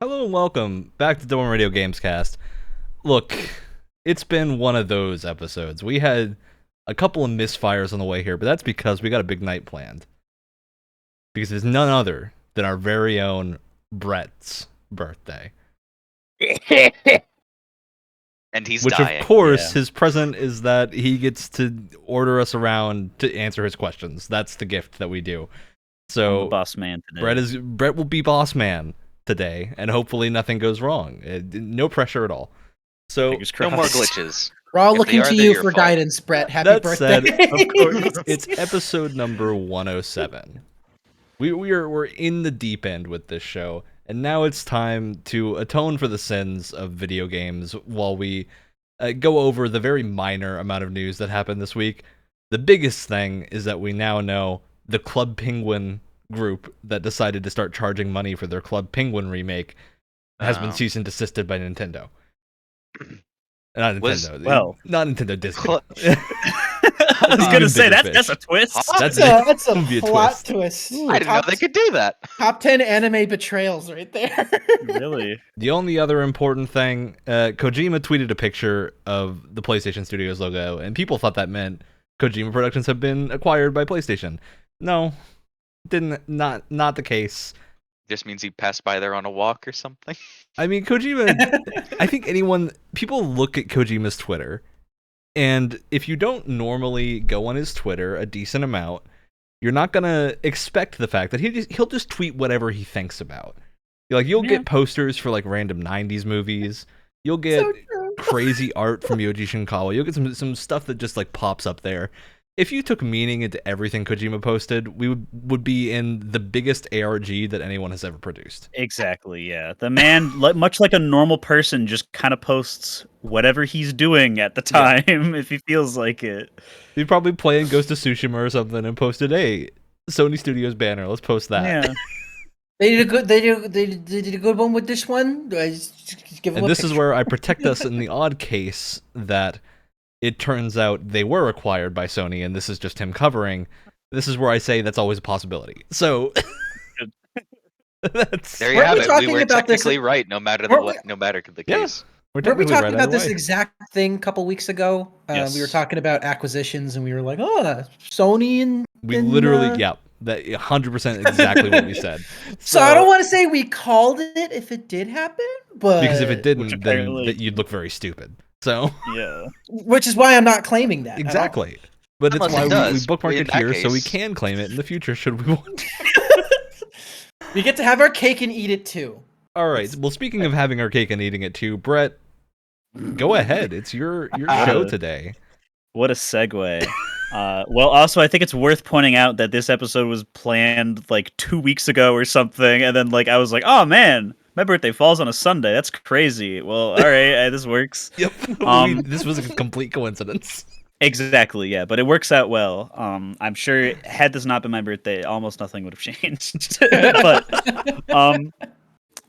Hello and welcome back to Dorm Radio Gamescast. Look, it's been one of those episodes. We had a couple of misfires on the way here, but that's because we got a big night planned. Because it's none other than our very own Brett's birthday. And he's Which, dying. of course, his present is that he gets to order us around to answer his questions. That's the gift that we do. So, I'm the boss man today. Brett will be boss man today, and hopefully nothing goes wrong. No pressure at all. So No more glitches. We're all If looking they are, to they're you your for fault. guidance, Brett. Happy that birthday. said, of course, it's episode number 107. We're in the deep end with this show, and now it's time to atone for the sins of video games while we go over the very minor amount of news that happened this week. The biggest thing is that we now know the Club Penguin group that decided to start charging money for their Club Penguin remake has been cease and desisted by Nintendo. Not Nintendo. Not Nintendo, Disney. I was gonna say that's a twist. That's a be a plot twist. I didn't know they could do that. Top 10 anime betrayals right there. Really? The only other important thing, Kojima tweeted a picture of the PlayStation Studios logo, and people thought that meant Kojima Productions have been acquired by PlayStation. No, not the case. Just means he passed by there on a walk or something. I mean, Kojima, I think people look at Kojima's Twitter, and if you don't normally go on his Twitter a decent amount, you're not gonna expect the fact that he'll just tweet whatever he thinks about. You'll get posters for like random 90s movies. You'll get crazy art from Yoji Shinkawa. You'll get some stuff that just like pops up there. If you took meaning into everything Kojima posted, we would be in the biggest ARG that anyone has ever produced. Exactly, yeah. The man, much like a normal person, just kind of posts whatever he's doing at the time, if he feels like it. He'd probably playing Ghost of Tsushima or something and posted, hey, Sony Studios banner, let's post that. Yeah. They did a good one with this one. Do I just give them And a this is picture? where I protect us in the odd case that it turns out they were acquired by Sony, and this is just him covering. This is where I say that's always a possibility. So that's There you Weren't have we it. talking We were about this- technically right, no matter Weren't the Yeah. case. we're Weren't we technically talking right about either this way. exact thing a couple weeks ago? Yes. We were talking about acquisitions, and we were like, "Oh, Sony and." We and, literally, that 100% exactly what we said. So I don't want to say we called it if it did happen, but Because if it didn't, then apparently- you'd look very stupid. So Yeah. which is why I'm not claiming that. at all. exactly. But it's Unless why it we does. bookmarked In it that here, so we case- can claim it in the future should we want to. We get to have our cake and eat it too. All right. Well, speaking of having our cake and eating it too, Brett, go ahead. It's your show today. What a segue. Well, also, I think it's worth pointing out that this episode was planned like 2 weeks ago or something, and then like I was like, oh man, my birthday falls on a Sunday. That's crazy. Well, all right, this works. Yep. This was a complete coincidence. Exactly, yeah, but it works out well. I'm sure had this not been my birthday, almost nothing would have changed. But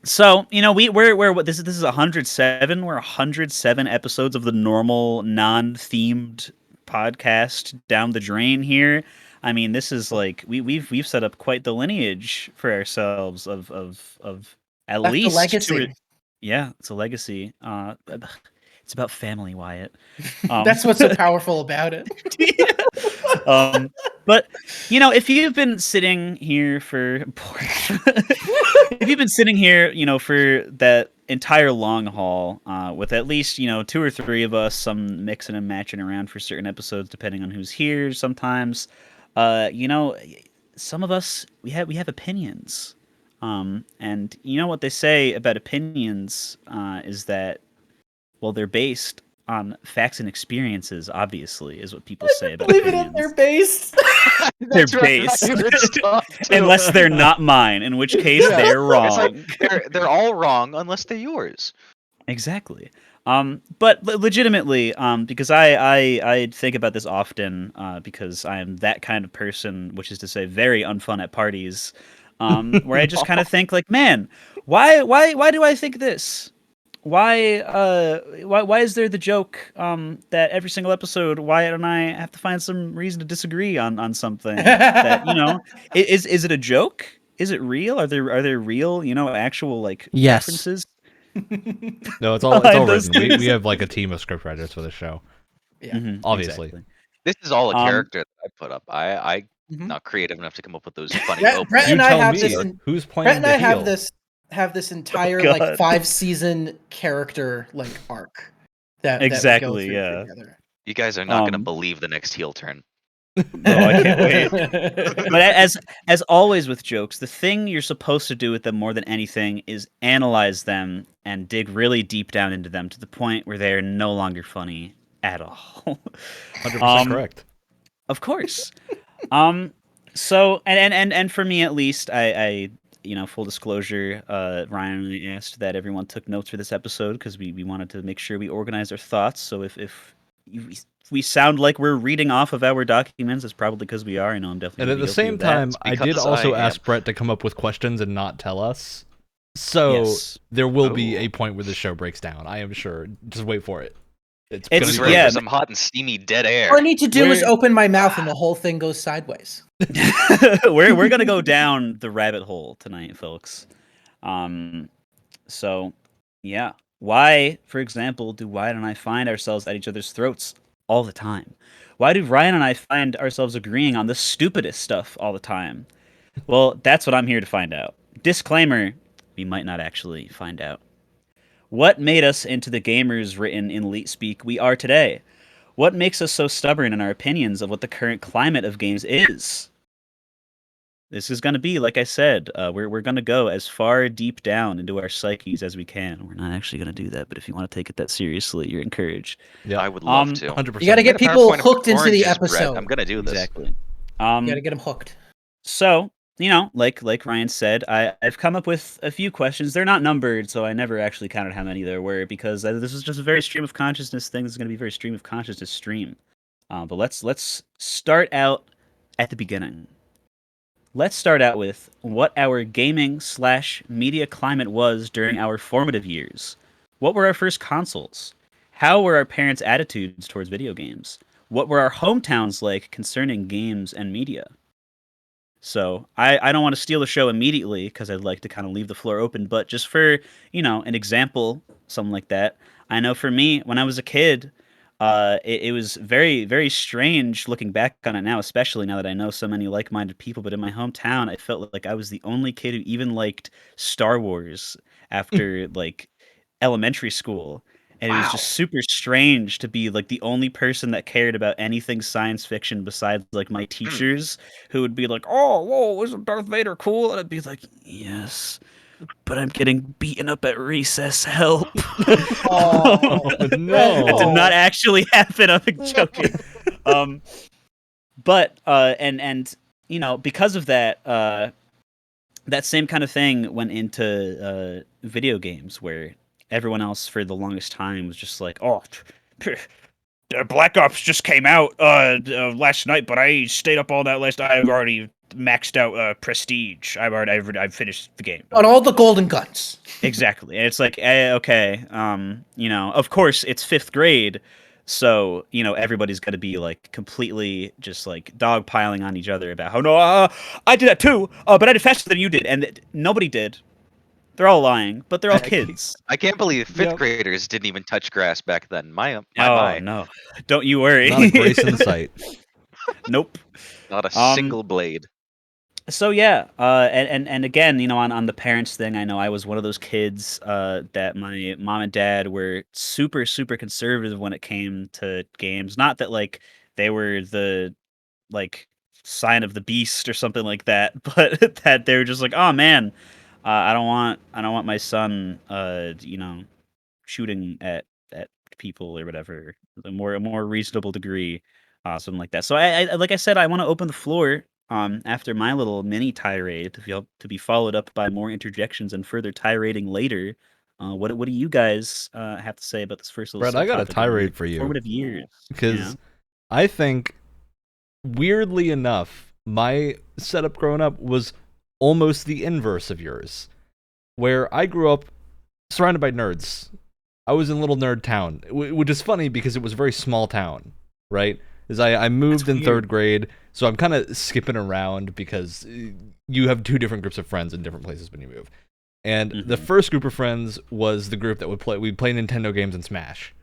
so we're what this is 107. We're 107 episodes of the normal non-themed podcast down the drain here. I mean, this is like we've set up quite the lineage for ourselves of at That's least a legacy. yeah, it's a legacy. It's about family, Wyatt. That's what's so powerful about it. But if you've been sitting here for if you've been sitting here, for that entire long haul, with at least 2 or 3 of us, some mixing and matching around for certain episodes depending on who's here. Sometimes, some of us we have opinions, and what they say about opinions is that, well, they're based on facts and experiences, obviously, is what people say about Believe it opinions. if they're based. They're That's right, based. I would stop, too. Unless they're not mine, in which case Yeah. they're It's wrong. like they're all wrong unless they're yours. Exactly. But legitimately, because I think about this often, because I am that kind of person, which is to say very unfun at parties, where I just kind of think like, man, why do I think this? Why is there the joke that every single episode Wyatt and I have to find some reason to disagree on something that is it a joke? Is it real? Are there real, actual like Yes. references? No, it's all Behind those written. We things. have like a team of scriptwriters for the show. Yeah. Mhm, Obviously. exactly. This is all a Um, character that I put up. I Mhm. not creative enough to come up with those funny Brett openings. and I tell have me this. who's Brett playing and the I heel. have this entire God. 5-season character arc that we go Exactly, through yeah. together. You guys are not gonna Um, believe the next heel turn. Oh, I can't wait. But as always with jokes, the thing you're supposed to do with them more than anything is analyze them and dig really deep down into them to the point where they are no longer funny at all. 100% correct. Of course. So and for me at least, I full disclosure, Ryan and I asked that everyone took notes for this episode because we wanted to make sure we organized our thoughts. So if we sound like we're reading off of our documents, it's probably because we are. I know I'm definitely And at the guilty same of that. time, I did because also I am. ask Brett to come up with questions and not tell us. So Yes. there will be Oh. a point where the show breaks down. I am sure. Just wait for it. It's It's- gonna Who's be ready yeah, for some hot and steamy dead air? All I need to do is We're- open my mouth and the whole thing goes sideways. we're gonna go down the rabbit hole tonight, folks. So yeah, why, for example, do Ryan and I find ourselves at each other's throats all the time? Why do Ryan and I find ourselves agreeing on the stupidest stuff all the time? Well, that's what I'm here to find out. Disclaimer: we might not actually find out. What made us into the gamers written in elite speak we are today? What makes us so stubborn in our opinions of what the current climate of games is? This is going to be, like I said, we're going to go as far deep down into our psyches as we can. We're not actually going to do that, but if you want to take it that seriously, you're encouraged. Yeah, I would love to. 100%. You got to Get get a people PowerPoint of hooked into the oranges, Brett. episode. I'm gonna do this. Exactly. You got to get them hooked. So, like Ryan said, I've come up with a few questions. They're not numbered, so I never actually counted how many there were because this is just a very stream of consciousness thing. This is going to be a very stream of consciousness stream. But let's start out at the beginning. Let's start out with what our gaming/media climate was during our formative years. What were our first consoles? How were our parents' attitudes towards video games? What were our hometowns like concerning games and media? So I don't want to steal the show immediately because I'd like to kind of leave the floor open, but just for, an example, something like that. I know for me, when I was a kid, it was very, very strange looking back on it now, especially now that I know so many like-minded people. But in my hometown, I felt like I was the only kid who even liked Star Wars after like elementary school. And it was Wow. just super strange to be like the only person that cared about anything science fiction besides like my teachers who would be like, "Oh, whoa, isn't Darth Vader cool?" And I'd be like, "Yes, but I'm getting beaten up at recess. Help!" Oh, no. That did not actually happen. I'm joking. But because of that, that same kind of thing went into video games where everyone else for the longest time was just like, "Oh, Black Ops just came out last night, but I stayed up all night last night. I've already maxed out Prestige. I've finished the game." on all the golden guns. Exactly. And it's like, okay, of course it's 5th grade, so, everybody's going to be like completely just like dogpiling on each other about how, no, I did that too, but I did faster than you did. And nobody did. They're all lying, but they're all kids. I can't believe 5th Yep. graders didn't even touch grass back then. My Oh, no. Don't you worry. Not a grace in sight. Nope. Not a Um, single blade. So yeah, and again, on the parents thing, I know I was one of those kids that my mom and dad were super super conservative when it came to games. Not that like they were the like sign of the beast or something like that, but that they were just like, "Oh man, I don't want my son shooting at people or whatever." A more reasonable degree, something like that. So I like I said, I want to open the floor after my little mini tirade to be followed up by more interjections and further tirading later. What do you guys have to say about this first little Brett, I got a subtopic on your tirade for you. formative years? Because I think, weirdly enough, my setup growing up was almost the inverse of yours. Where I grew up surrounded by nerds. I was in Little Nerd Town, which is funny because it was a very small town, right? As I moved in weird. 3rd grade, So I'm kind of skipping around because you have two different groups of friends in different places when you move. And the first group of friends was the group that we'd play Nintendo games and Smash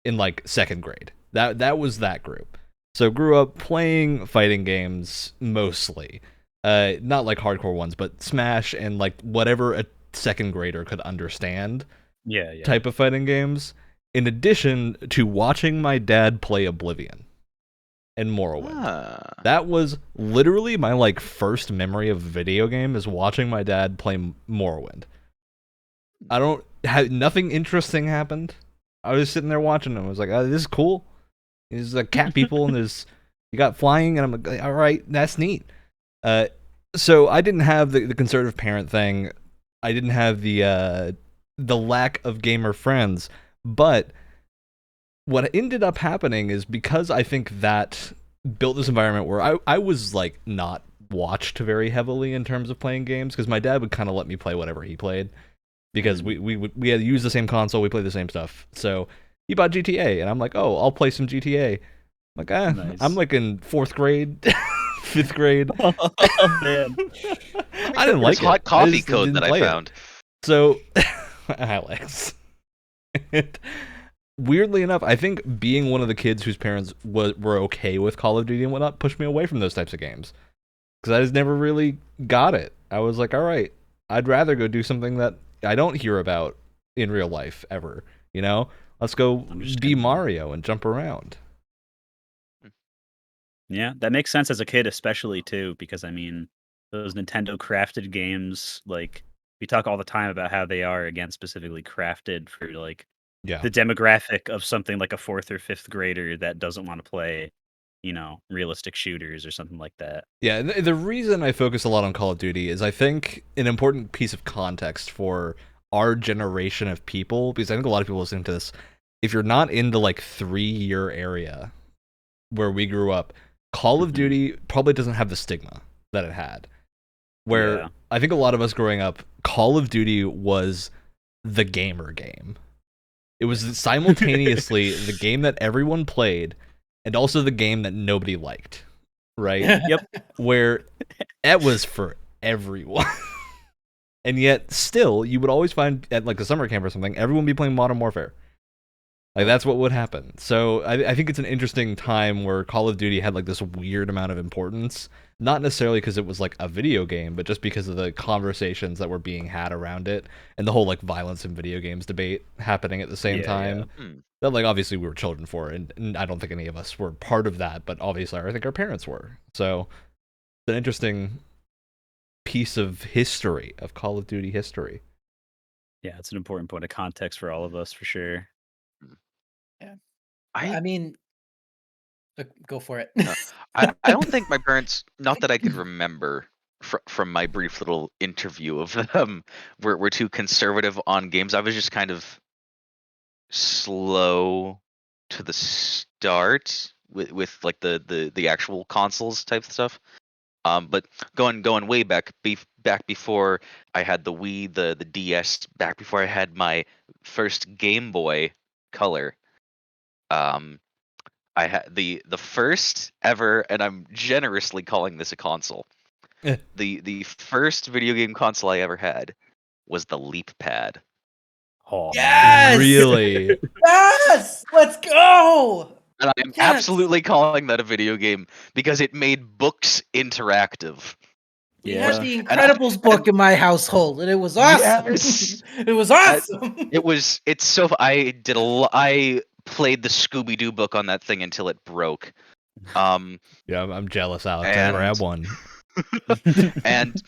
in like second grade. That was that group. So grew up playing fighting games mostly. Not like hardcore ones, but Smash and like whatever a second grader could understand. Yeah. Type of fighting games. In addition to watching my dad play Oblivion and Morrowind. That was literally my like first memory of a video game, is watching my dad play Morrowind. Nothing interesting happened. I was sitting there watching him. I was like, oh, this is cool. There's like cat people and you got flying, and I'm like, all right, that's neat. So I didn't have the conservative parent thing. I didn't have the lack of gamer friends, but what ended up happening is, because I think that built this environment where I was like not watched very heavily in terms of playing games, because my dad would kind of let me play whatever he played, because we had used the same console, we played the same stuff. So he bought GTA, and I'm like, oh, I'll play some GTA. I'm like, nice. I'm like in 4th grade, 5th grade. Oh man, I didn't like hot coffee code that I found. So, Alex. Weirdly enough, I think being one of the kids whose parents were okay with Call of Duty and whatnot pushed me away from those types of games, because I just never really got it. I was like, all right, I'd rather go do something that I don't hear about in real life ever. You know, let's go be Mario and jump around. Yeah, that makes sense as a kid, especially too, because I mean, those Nintendo crafted games, like we talk all the time about how they are, again, specifically crafted for like the demographic of something like a 4th or 5th grader that doesn't want to play, realistic shooters or something like that. Yeah, the reason I focus a lot on Call of Duty is I think an important piece of context for our generation of people, because I think a lot of people listening to this, if you're not in the like 3-year area where we grew up, Call of Duty probably doesn't have the stigma that it had. Where I think a lot of us growing up, Call of Duty was the gamer game. It was simultaneously the game that everyone played and also the game that nobody liked, right? Yep. Where it was for everyone. And yet, still, you would always find at like a summer camp or something, everyone would be playing Modern Warfare. Like, that's what would happen. So I think it's an interesting time where Call of Duty had like this weird amount of importance. Not necessarily because it was like a video game, but just because of the conversations that were being had around it, and the whole like violence in video games debate happening at the same time. Yeah. That like obviously we were children for, and I don't think any of us were part of that, but obviously I think our parents were. So it's an interesting piece of history, of Call of Duty history. Yeah, it's an important point of context for all of us, for sure. Yeah, I mean, go for it. I don't think my parents, not that I could remember from my brief little interview of them, were too conservative on games. I was just kind of slow to the start with like the actual consoles type stuff. But going way back before I had the Wii, the DS, back before I had my first Game Boy Color. I had the first ever, and I'm generously calling this a console. The first video game console I ever had was the Leap Pad. Oh, yes! Really? Yes! Let's go! And I'm absolutely calling that a video game because it made books interactive. We had the Incredibles book in my household, and it was awesome. Yes. It was awesome. It's so. I played the Scooby-Doo book on that thing until it broke. Yeah, I'm jealous, Alex. I grab one. and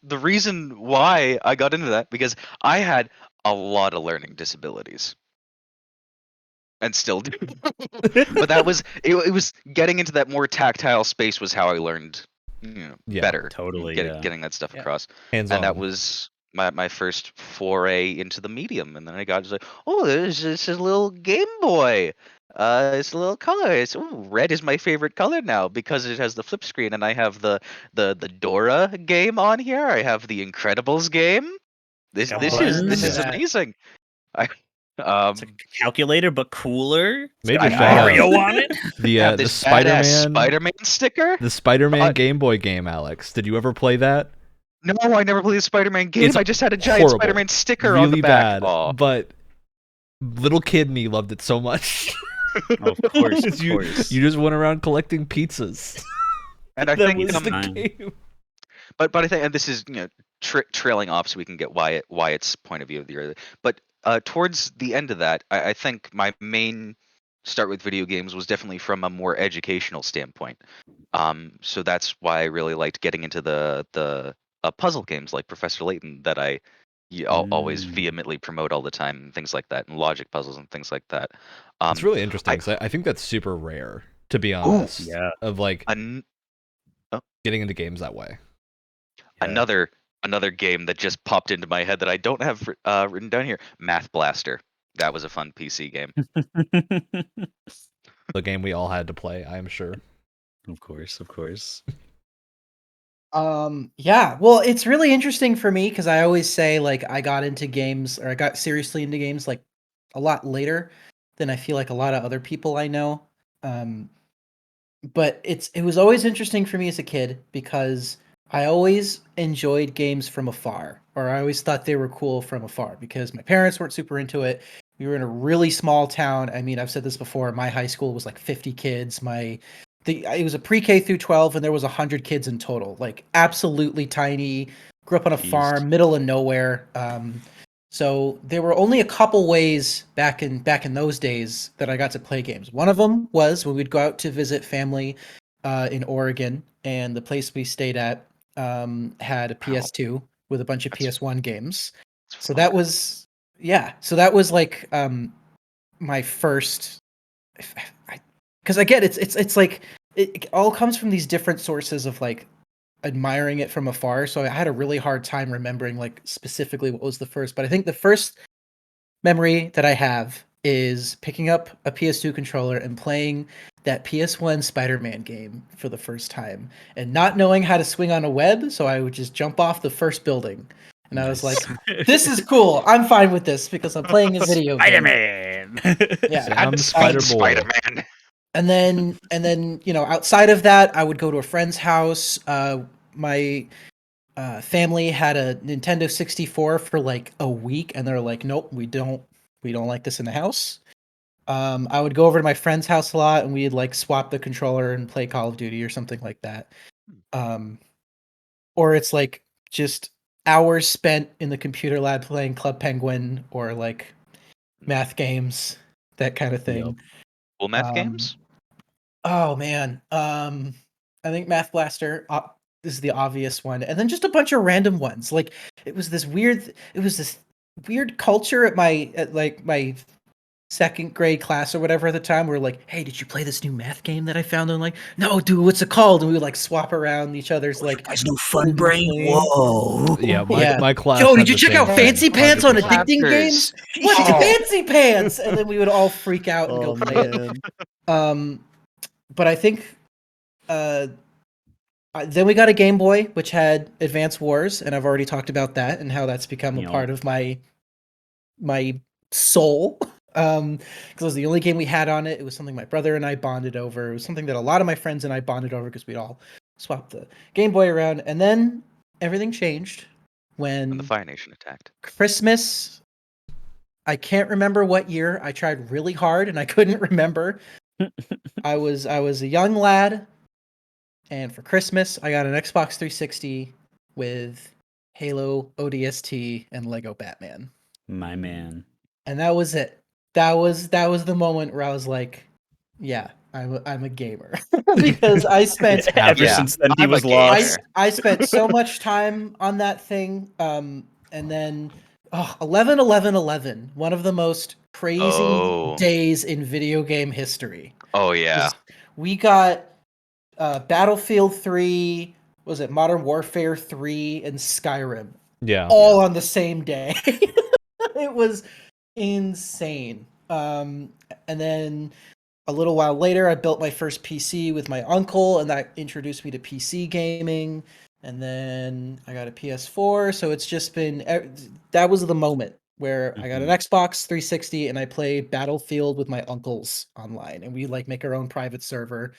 the reason why I got into that, because I had a lot of learning disabilities. And still do. But that was it was getting into that more tactile space was how I learned better. Totally. Getting that stuff across. Hands-on. And that was my first foray into the medium. And then I got just like, oh, there's a little Game Boy. It's a little color. It's red is my favorite color now because it has the flip screen, and I have the Dora game on here. I have the Incredibles game. This is amazing. It's like a calculator, but cooler. Made I you know. fat. Mario on it. The Have the this badass Spider-Man Spider-Man sticker. the Spider-Man Game Boy game, Alex. Did you ever play that? No, I never played the Spider-Man game. It's I just had a giant horrible. Spider-Man sticker Really on the back. bad, Aw. but little kid me loved it so much. Of course, of you, course. you just went around collecting pizzas. And I That think was the Fine. game. But I think, and this is trailing off, so we can get Wyatt's point of view of the early. But towards the end of that, I think my main start with video games was definitely from a more educational standpoint. So that's why I really liked getting into the puzzle games like Professor Layton that I always vehemently promote all the time, and things like that, and logic puzzles and things like that. It's really interesting. I think that's super rare, to be honest. Yeah. Of like Oh. getting into games that way. Another game that just popped into my head that I don't have written down here, Math Blaster. That was a fun PC game. The game we all had to play, I am sure. Of course, of course. Yeah, well, it's really interesting for me because I always say like I got into games or I got seriously into games like a lot later than I feel like a lot of other people I know. But it was always interesting for me as a kid because I always enjoyed games from afar, or I always thought they were cool from afar because my parents weren't super into it. We were in a really small town. I mean, I've said this before. My high school was like 50 kids. It was a pre-K through 12, and there was 100 kids in total. Like absolutely tiny. Grew up on a farm, middle of nowhere. So there were only a couple ways back in those days that I got to play games. One of them was when we'd go out to visit family in Oregon, and the place we stayed at had a PS2 with a bunch of PS1 games. So that was like my first. Because again, it's like it all comes from these different sources of like admiring it from afar. So I had a really hard time remembering like specifically what was the first. But I think the first memory that I have is picking up a PS2 controller and playing that PS1 Spider-Man game for the first time and not knowing how to swing on a web. So I would just jump off the first building. And I was like, this is cool. I'm fine with this because I'm playing a video game. Spider-Man. Yeah, I'm Spider-Boy. Spider-Man. And then, outside of that, I would go to a friend's house. My family had a Nintendo 64 for like a week, and they're like, "Nope, we don't like this in the house." I would go over to my friend's house a lot, and we'd like swap the controller and play Call of Duty or something like that. Or it's like just hours spent in the computer lab playing Club Penguin or like math games, that kind of thing. Yep. Well, math games. Oh man, I think Math Blaster is the obvious one, and then just a bunch of random ones. Like it was this weird culture at my second grade class or whatever at the time. We're like, "Hey, did you play this new math game that I found?" And like, "No, dude, what's it called?" And we would like swap around each other's like. Guys, no fun brain. Whoa. Yeah, my class. Yo, had did you the check same out thing, Fancy Pants on 100%. addicting games? What's Fancy Pants? And then we would all freak out and go play it. But I think then we got a Game Boy, which had Advance Wars, and I've already talked about that and how that's become a part of my soul. Because it was the only game we had on it. It was something my brother and I bonded over. It was something that a lot of my friends and I bonded over because we'd all swap the Game Boy around. And then everything changed when the Fire Nation attacked. Christmas. I can't remember what year. I tried really hard and I couldn't remember. I was a young lad, and for Christmas I got an Xbox 360 with Halo ODST and Lego Batman. My man. And that was it. That was the moment where I was like, yeah, I'm a gamer. Because I spent Ever since then he was lost. I spent so much time on that thing. And then 11/11/11, one of the most crazy days in video game history. Oh yeah. We got Battlefield 3, was it Modern Warfare 3 and Skyrim. Yeah. All on the same day. It was insane. And then a little while later, I built my first PC with my uncle, and that introduced me to PC gaming. And then I got a PS4, so it's just been, that was the moment. where I got an Xbox 360 and I played Battlefield with my uncles online, and we like make our own private server,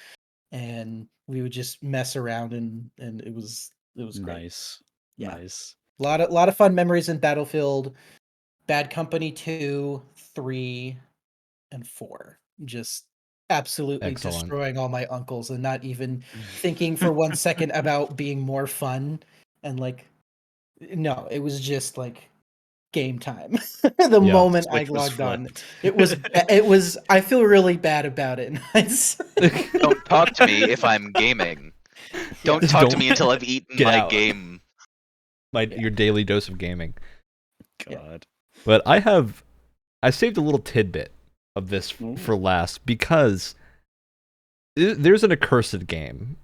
and we would just mess around, and it was great. Nice. Yeah. Nice. A lot of fun memories in Battlefield, Bad Company 2, 3, and 4. Just absolutely Excellent. destroying all my uncles and not even thinking for 1 second about being more fun, and like no, it was just like game time. The Yeah, moment I Switch was logged on, flipped. it was I feel really bad about it. Don't talk to me if I'm gaming. Don't Just talk to don't me until I've eaten get my out. game. Your daily dose of gaming. God. But I saved a little tidbit of this for last because there's an accursed game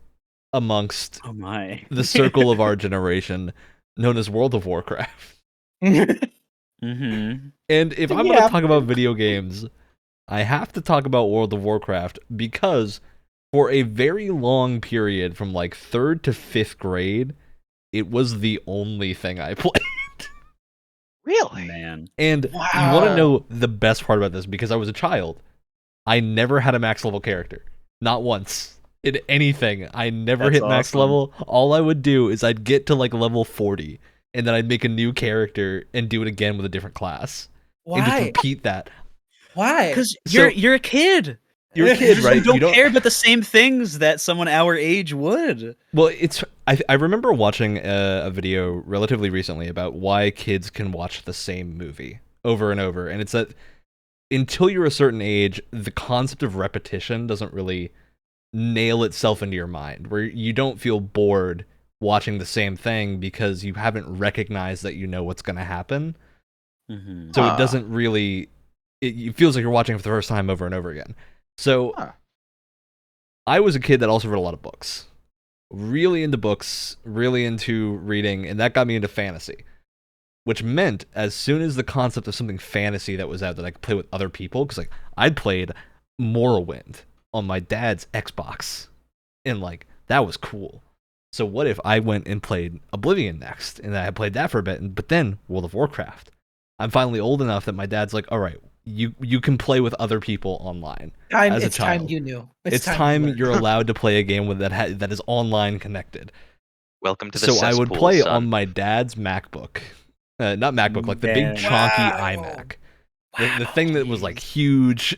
amongst Oh my. the circle of our generation known as World of Warcraft. Mm-hmm. And if I'm going to talk about video games, I have to talk about World of Warcraft because for a very long period from like 3rd to 5th grade, it was the only thing I played. Really? Man. And you want to know the best part about this, because I was a child, I never had a max level character. Not once. In anything. I never That's hit max awesome. level. All I would do is I'd get to like level 40, and then I'd make a new character and do it again with a different class. And just Why? repeat that. Why? Because So- you're a kid. You're a kid, right? You don't care about the same things that someone our age would. Well, I remember watching a video relatively recently about why kids can watch the same movie over and over, and it's that until you're a certain age, the concept of repetition doesn't really nail itself into your mind, where you don't feel bored watching the same thing because you haven't recognized that you know what's going to happen. Mm-hmm. So it doesn't really... It feels like you're watching it for the first time over and over again. So I was a kid that also read a lot of books. Really into books, really into reading, and that got me into fantasy. Which meant as soon as the concept of something fantasy that was out that I could play with other people, because like I'd played Morrowind on my dad's Xbox, and like that was cool. So what if I went and played Oblivion next, and I played that for a bit, but then World of Warcraft? I'm finally old enough that my dad's like, all right, you can play with other people online. As a It's time child. you knew. It's you time learned. you're allowed to play a game with that is online connected. Welcome to the So I would cesspool, play son. on my dad's MacBook. Not MacBook, like the big Man. chunky Wow. iMac. The thing that was like huge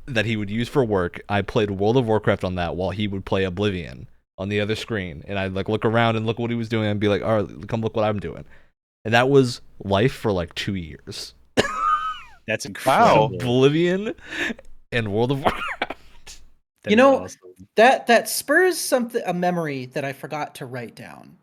that he would use for work. I played World of Warcraft on that while he would play Oblivion on the other screen. And I'd like look around and look what he was doing and be like, all right, come look what I'm doing. And that was life for like 2 years. That's incredible. Oblivion and World of Warcraft. That You is know, awesome. that spurs a memory that I forgot to write down.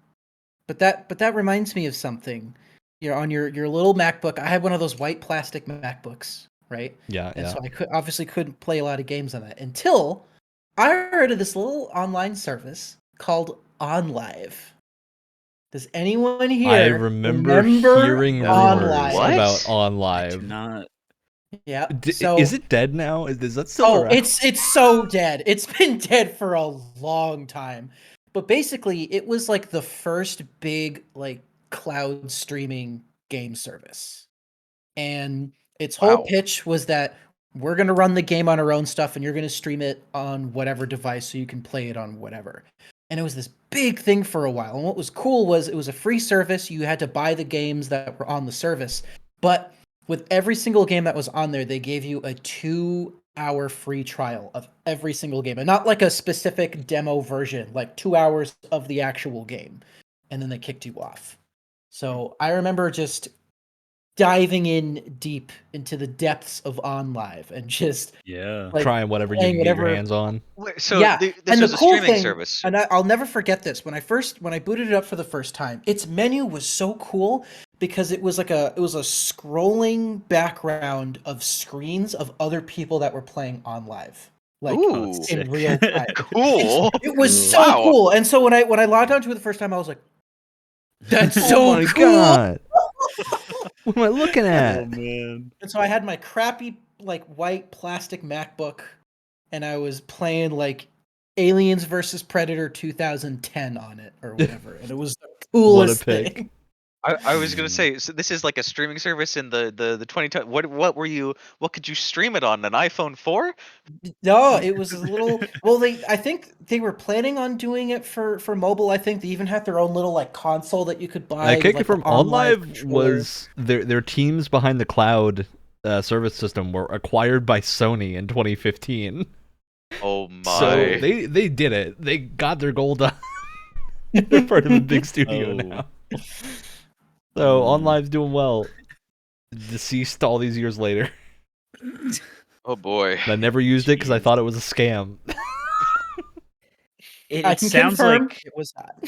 But that reminds me of something. You're on your little MacBook. I had one of those white plastic MacBooks, right? Yeah, And yeah. so I couldn't play a lot of games on that until I heard of this little online service called OnLive. Does anyone here I remember hearing rumors OnLive? about I do OnLive. not. Yeah. Is it dead now? Is that still Oh, around? it's so dead. It's been dead for a long time. But basically, it was like the first big like cloud streaming game service. And its whole Wow. pitch was that we're going to run the game on our own stuff and you're going to stream it on whatever device so you can play it on whatever. And it was this big thing for a while. And what was cool was it was a free service. You had to buy the games that were on the service. But with every single game that was on there, they gave you a 2-hour free trial of every single game. And not like a specific demo version, like 2 hours of the actual game. And then they kicked you off. So I remember just diving in deep into the depths of OnLive and just Yeah. like Trying whatever you playing can get your whatever- hands on. Wait, so yeah, this and was the a cool streaming thing, service. and I'll never forget this. When I booted it up for the first time, its menu was so cool because it was a scrolling background of screens of other people that were playing OnLive, like Ooh. in real time. Cool. It was Cool. so Wow. cool, and so when I logged onto it the first time, I was like, "That's Oh so my cool!" god! What am I looking Oh at? man. And so I had my crappy like white plastic MacBook, and I was playing like Aliens versus Predator 2010 on it or whatever, and it was the coolest pick. thing. I was gonna say, so this is like a streaming service in the 20. What could you stream it on? An iPhone 4? No, it was a little. Well, I think they were planning on doing it for mobile. I think they even had their own little like console that you could buy. I with, can't like, confirm. the OnLive OnLive controller. was their teams behind the cloud service system were acquired by Sony in 2015. Oh my! So they did it. They got their goal done. They're part of a big studio now. So OnLive's doing well. Deceased all these years later. Oh boy! I never used it because I thought it was a scam. I It can sounds confirm like it was that.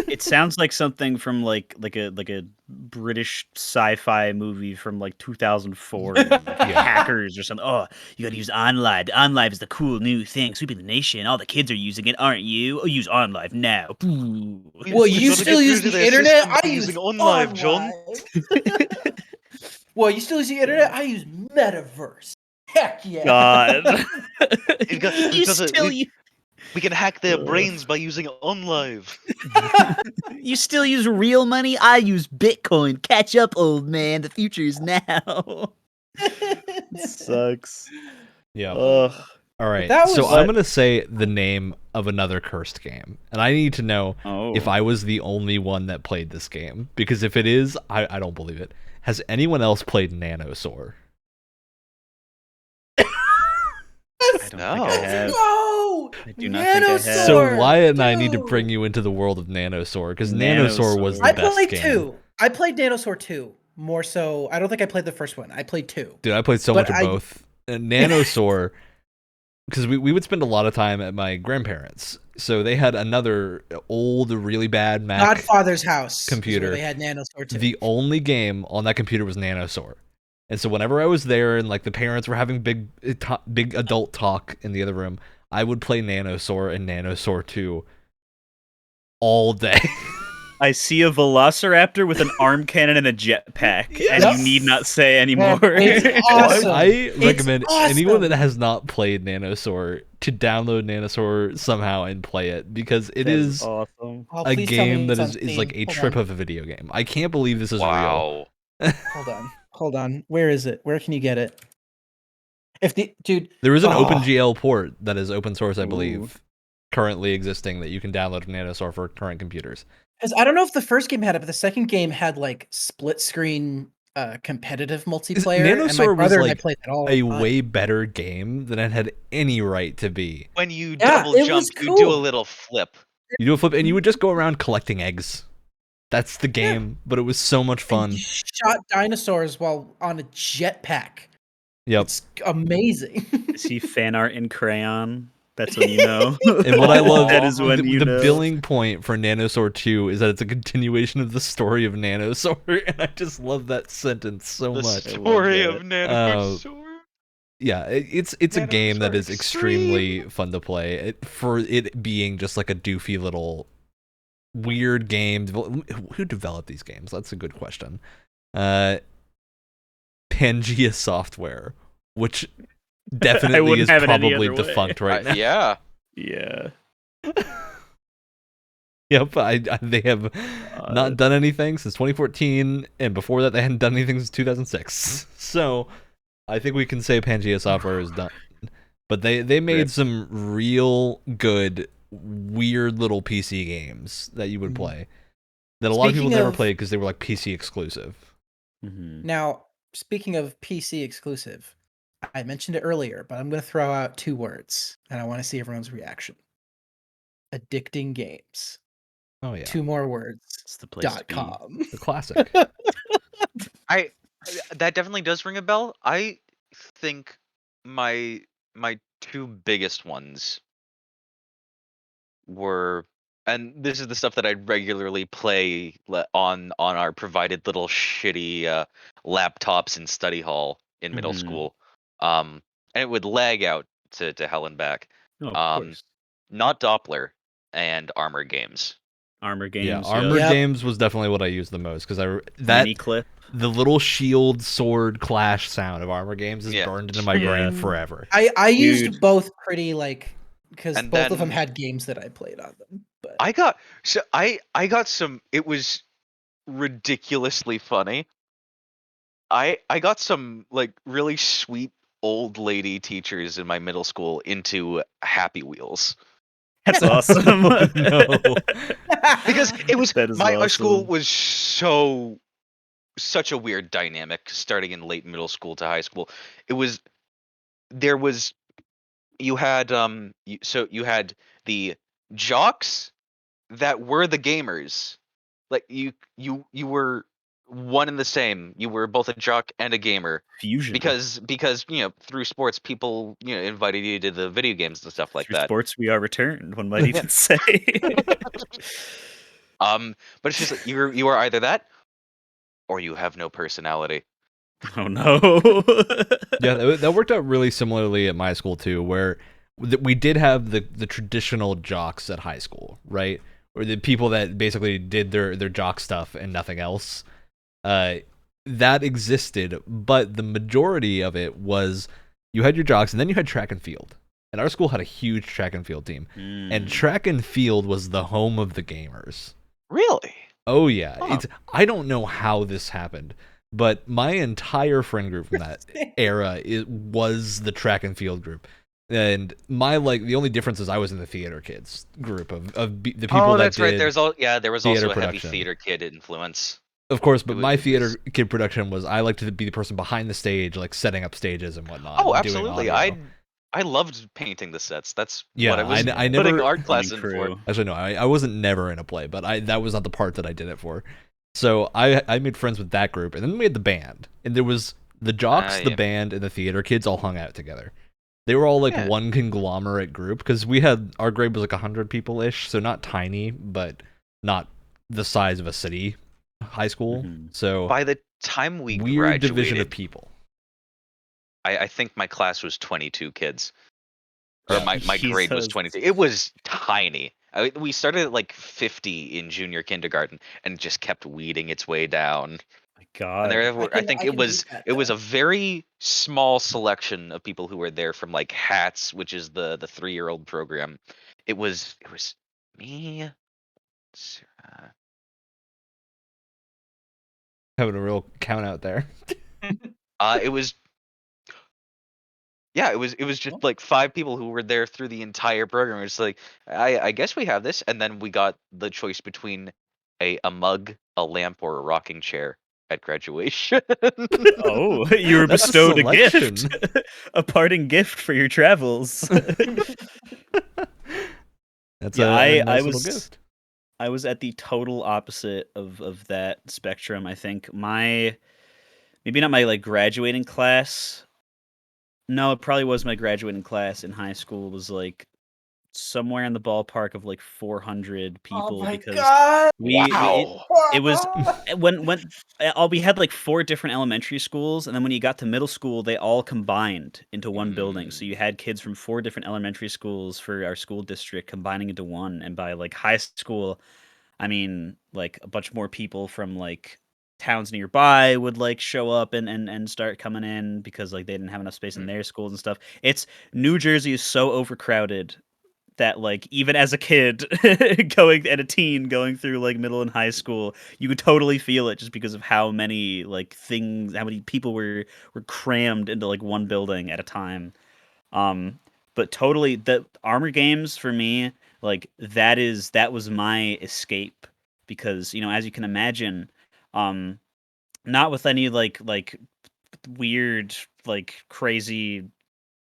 it sounds like something from like a British sci-fi movie from like 2004, like hackers or something. Oh, you gotta use OnLive. OnLive is the cool new thing sweeping the nation. All the kids are using it, aren't you? Oh, use OnLive now. Ooh. Well, We you gotta still get use through to the their internet. system I by use using OnLive, John. Well, you still use the internet. I use Metaverse. Heck yeah! God. We've got You the- still we- We can hack their brains by using OnLive. you still use real money? I use Bitcoin. Catch up, old man. The future is now. Sucks. Yeah. Ugh. All right. that So was- I'm gonna say the name of another cursed game, and I need to know Oh. if I was the only one that played this game, because if it is, I don't believe it. Has anyone else played Nanosaur? I don't think I No. have. No! I do not think I have. Nanosaur! So Wyatt and I need to dude. bring you into the world of Nanosaur, because Nanosaur was the Nanosaur. I best played game. 2. I played Dinosaur 2 more so. I don't think I played the first one. I played 2. Dude, I played so But much of both. And Nanosaur, because we would spend a lot of time at my grandparents, so they had another old, really bad Mac Godfather's house. is where computer. They had Nanosaur 2. The only game on that computer was Nanosaur. And so whenever I was there and like the parents were having big adult talk in the other room, I would play Nanosaur and Nanosaur 2 all day. I see a velociraptor with an arm cannon and a jetpack, and Yes. you need not say anymore. It's awesome. I recommend awesome. anyone that has not played Nanosaur to download Nanosaur somehow and play it, because it That is awesome. Oh, a please tell me game that it's on is like Steam. a Hold trip on. of a video game. I can't believe this is real. Wow. Hold on. Where is it? Where can you get it? If the dude, There is an Oh. OpenGL port that is open source, I Ooh. believe, currently existing that you can download from Nanosaur for current computers. because I don't know if the first game had it, but the second game had like split screen competitive multiplayer. And my Nanosaur was, brother and I like, played that all A the time. way better game than it had any right to be. When you Yeah, double it jump, was you do a cool. little flip. You do a flip, and you would just go around collecting eggs. That's the game, but it was so much And fun. you shot dinosaurs while on a jetpack. Yep. It's amazing. See fan art in crayon. That's when you know. And what I love, that is when the you know. billing point for Nanosaur 2 is that it's a continuation of the story of Nanosaur, and I just love that sentence so The much. story that. of Nanosaur. Yeah, it's a game that Nanosaur is extremely fun to play for it being just like a doofy little weird game. Who developed these games? That's a good question. Pangea Software, which definitely is wouldn't have it any probably other way. defunct right now. Yeah. Yeah. Yep, they have not done anything since 2014, and before that they hadn't done anything since 2006. So I think we can say Pangea Software is done. But they made Rip. some real good, weird little PC games that you would play that a lot of people Speaking never of- played because they were like PC exclusive. Mhm. Now, speaking of PC exclusive, I mentioned it earlier, but I'm going to throw out 2 words, and I want to see everyone's reaction. Addicting games. Oh yeah, 2 more words. It's the place to be. .com. the classic. That definitely does ring a bell. I think my 2 biggest ones were, and this is the stuff that I'd regularly play on our provided little shitty laptops in study hall in middle Mhm. school, and it would lag out to hell and back. Oh, of course. Not Doppler and Armor Games. Armor games. Yeah, Armored Yep. Games was definitely what I used the most because Mini clip. the little shield sword clash sound of Armor Games is Yeah. burned into my brain Yeah. forever. I used Dude. both pretty because And both of them then- had games that I played on them. But I got some. It was ridiculously funny. I got some like really sweet old lady teachers in my middle school into Happy Wheels. That's awesome. Oh, no. Because it was That is my school awesome. was such a weird dynamic starting in late middle school to high school. There was you had you had the jocks that were the gamers. Like you were one and the same. You were both a jock and a gamer. Fusion. Because through sports people invited you to the video games and stuff like Through that. sports we are returned, one might even say. But it's just like you are either that or you have no personality. Oh no. Yeah, that worked out really similarly at my school too, where we did have the traditional jocks at high school, right? Or the people that basically did their jock stuff and nothing else. That existed, but the majority of it was you had your jocks and then you had track and field. And our school had a huge track and field team. And track and field was the home of the gamers. Really? Oh yeah. Huh. I don't know how this happened, but my entire friend group from that era was the track and field group. And the only difference is I was in the theater kids group of the people that that's did right. There was also a heavy production. theater kid influence. Of course, but It my was- theater kid production was I liked to be the person behind the stage, like setting up stages and whatnot. Oh, and doing absolutely. audio. I loved painting the sets. That's Yeah, what I was I putting never- art class in for. Crew. Actually, no, I wasn't never in a play, but that was not the part that I did it for. So I made friends with that group, and then we had the band, and there was the jocks, the Yeah. band, and the theater kids all hung out together. They were all like Yeah. one conglomerate group because our grade was like 100 people ish, so not tiny, but not the size of a city high school. Mhm. So By the time we weird graduated, division of people. I think my class was 22 kids. Or Yeah. my grade was Jesus. 22. It was tiny. We started at like 50 in junior kindergarten and just kept weeding its way down. My God. And I think I it can was beat that, it was though. a very small selection of people who were there from like HATS, which is the 3-year-old program. It was me, Sarah. Having a real count out there. It was yeah, it was just like 5 people who were there through the entire program. It's like I guess we have this, and then we got the choice between a mug, a lamp, or a rocking chair at graduation. Oh, you were That's a bestowed a selection. gift. A parting gift for your travels. That's Yeah, a I nice was- little gift. I was at the total opposite of that spectrum. I think maybe not my like graduating class. No, it probably was my graduating class in high school was like somewhere in the ballpark of like 400 people Oh my because god! it was when we had like 4 different elementary schools, and then when you got to middle school they all combined into one building, so you had kids from 4 different elementary schools for our school district combining into one, and by like high school I mean like a bunch more people from like towns nearby would like show up and start coming in because like they didn't have enough space in their schools and stuff. It's New Jersey is so overcrowded that like even as a kid going and a teen going through like middle and high school, you could totally feel it just because of how many like things, how many people were crammed into like one building at a time. But totally the armor games for me, like that was my escape because as you can imagine, not with any like weird like crazy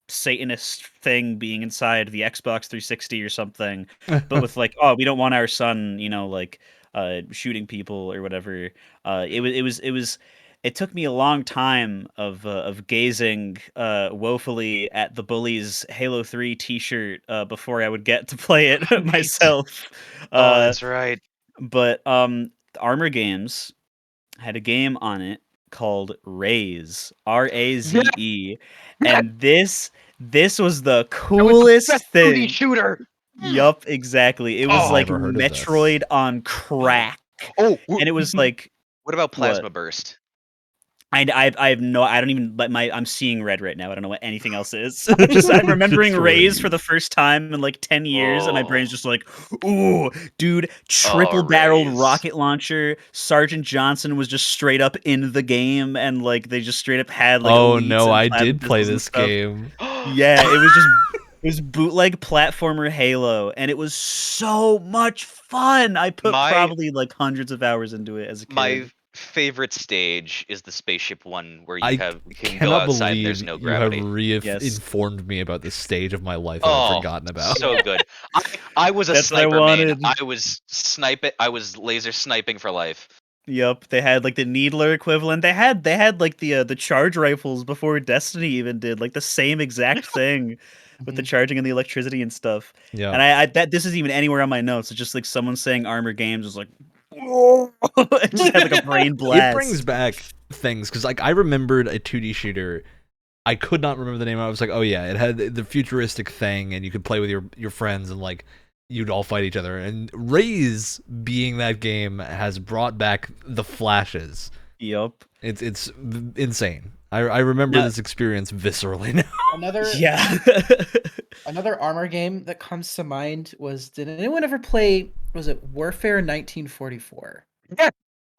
Satanist thing being inside the Xbox 360 or something, but with like, oh, we don't want our son, like shooting people or whatever. It took me a long time of gazing woefully at the bully's Halo 3 T-shirt before I would get to play it myself. Oh, that's right. But Armor Games had a game on it called Raze, Raze, and this was the coolest Best thing. 2D shooter. Yup, exactly. It was Oh, like never heard of this. Metroid on crack, Oh, and it was like what about Plasma Burst? I have no. I don't even. But I'm seeing red right now. I don't know what anything else is. I'm remembering Raze for the first time in like 10 years, and my brain's just like, ooh, dude, triple barreled Raze. rocket launcher. Sergeant Johnson was just straight up in the game, and like they just straight up had like. Oh elites no, and I platinum did play pistols and this stuff. game. Yeah, it was just. It was bootleg platformer Halo, and it was so much fun. I put probably like hundreds of hours into it as a kid. My favorite stage is the spaceship one where I you can go cannot outside and believe there's no you have gravity. informed me about this stage of my life that I've forgotten about. So good. I was a That's what I sniper main. wanted. I was laser sniping for life. Yep, they had like the Needler equivalent. They had like the charge rifles before Destiny even did, like the same exact thing with the charging and the electricity and stuff. Yeah. And I that this isn't even anywhere on my notes. It's just like someone saying Armor Games was like, it just had like a brain blast. It brings back things because like I remembered a 2D shooter. I could not remember the name. I was like, oh yeah, it had the futuristic thing, and you could play with your friends, and like you'd all fight each other. And Raze, being that game, has brought back the flashes. Yep, it's insane. I remember this experience viscerally now. Another Armor game that comes to mind was, did anyone ever play, was it Warfare 1944? Yeah.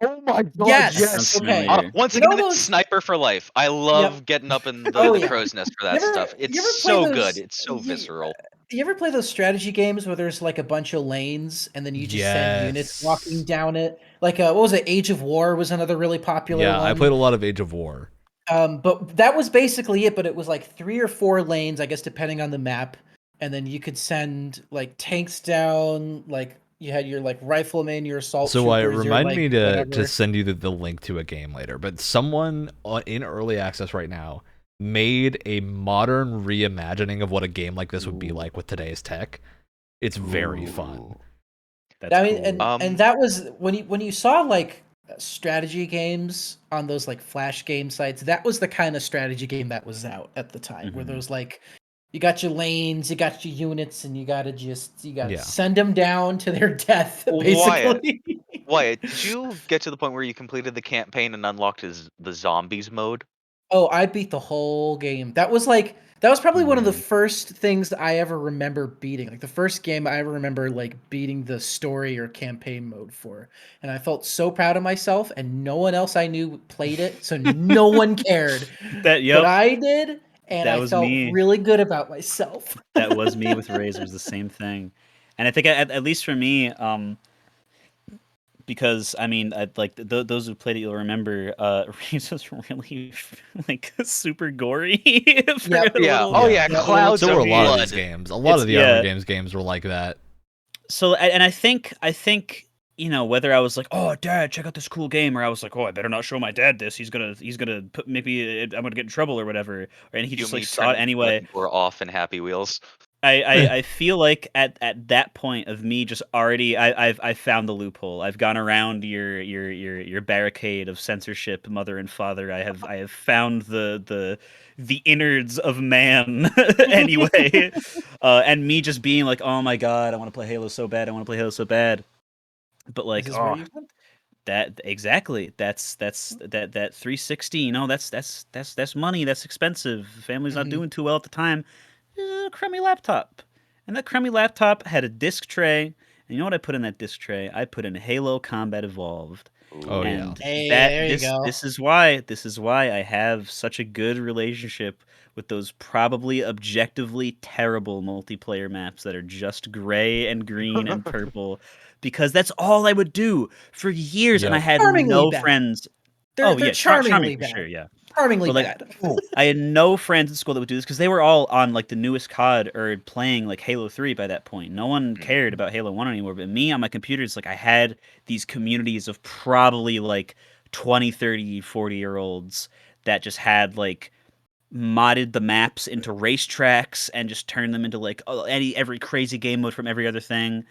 Oh my god, Yes. Okay. Once again, it's sniper for life. I love getting up in the crow's nest for that stuff. It's so good. It's so visceral. You ever play those strategy games where there's like a bunch of lanes and then you just send units walking down it? Like what was it? Age of War was another really popular one. Yeah, I played a lot of Age of War. But that was basically it, but it was like 3 or 4 lanes, I guess, depending on the map. And then you could send like tanks down, like you had your like riflemen, your assault troopers. Remind me to send you the link to a game later. But someone in early access right now made a modern reimagining of what a game like this would be like with today's tech. It's very fun. That's cool. And that was when you saw like strategy games on those like flash game sites, that was the kind of strategy game that was out at the time, where there was like, you got your lanes, you got your units, and you gotta send them down to their death, basically. Wyatt, did you get to the point where you completed the campaign and unlocked the zombies mode? Oh, I beat the whole game. That was probably one of the first things that I ever remember beating. Like the first game I ever remember like beating the story or campaign mode for. And I felt so proud of myself, and no one else I knew played it, so no one cared. But I did, and I felt really good about myself. That was me with Raze. It was the same thing. And I think at least for me, because I mean, those who played it, you'll remember, Raze was really like super gory. Clouds. So were a lot blood. of these games. A lot of the Armor games were like that. So, and I think you know, whether I was like, oh, Dad, check out this cool game, or I was like, oh, I better not show my dad this. He's gonna put, maybe I'm gonna get in trouble or whatever. And he just like saw it anyway. We're off in Happy Wheels. I feel like at that point of me just already I've found the loophole. I've gone around your barricade of censorship, mother and father. I have found the innards of man anyway. And me just being like, oh my god, I want to play Halo so bad. But like, that exactly. That's that 360. You know, that's money. That's expensive. Family's not doing too well at the time. A crummy laptop, and that crummy laptop had a disc tray. And you know what I put in that disc tray? I put in Halo Combat Evolved. Oh and yeah. Hey, there you go. This is why I have such a good relationship with those probably objectively terrible multiplayer maps that are just gray and green and purple, because that's all I would do for years, and I had no friends. They're charmingly bad. For sure, yeah. Charmingly bad. I had no friends in school that would do this because they were all on like the newest COD or playing like Halo 3 by that point. No one cared about Halo 1 anymore. But me on my computer, it's like I had these communities of probably like 20, 30, 40-year-olds that just had like modded the maps into racetracks and just turned them into like every crazy game mode from every other thing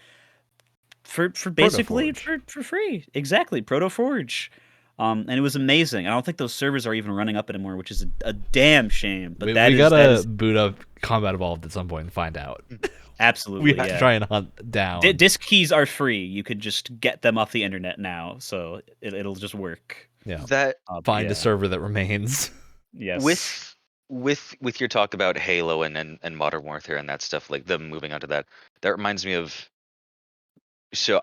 for basically for free. Exactly, Proto Forge. And it was amazing. I don't think those servers are even running up anymore, which is a damn shame. But we gotta boot up Combat Evolved at some point and find out. Absolutely, we have to try and hunt down. Disc keys are free. You could just get them off the internet now, so it'll just work. Yeah. That Find yeah. a server that remains. Yes. with your talk about Halo and Modern Warfare and that stuff, like them moving on to that, that reminds me of. So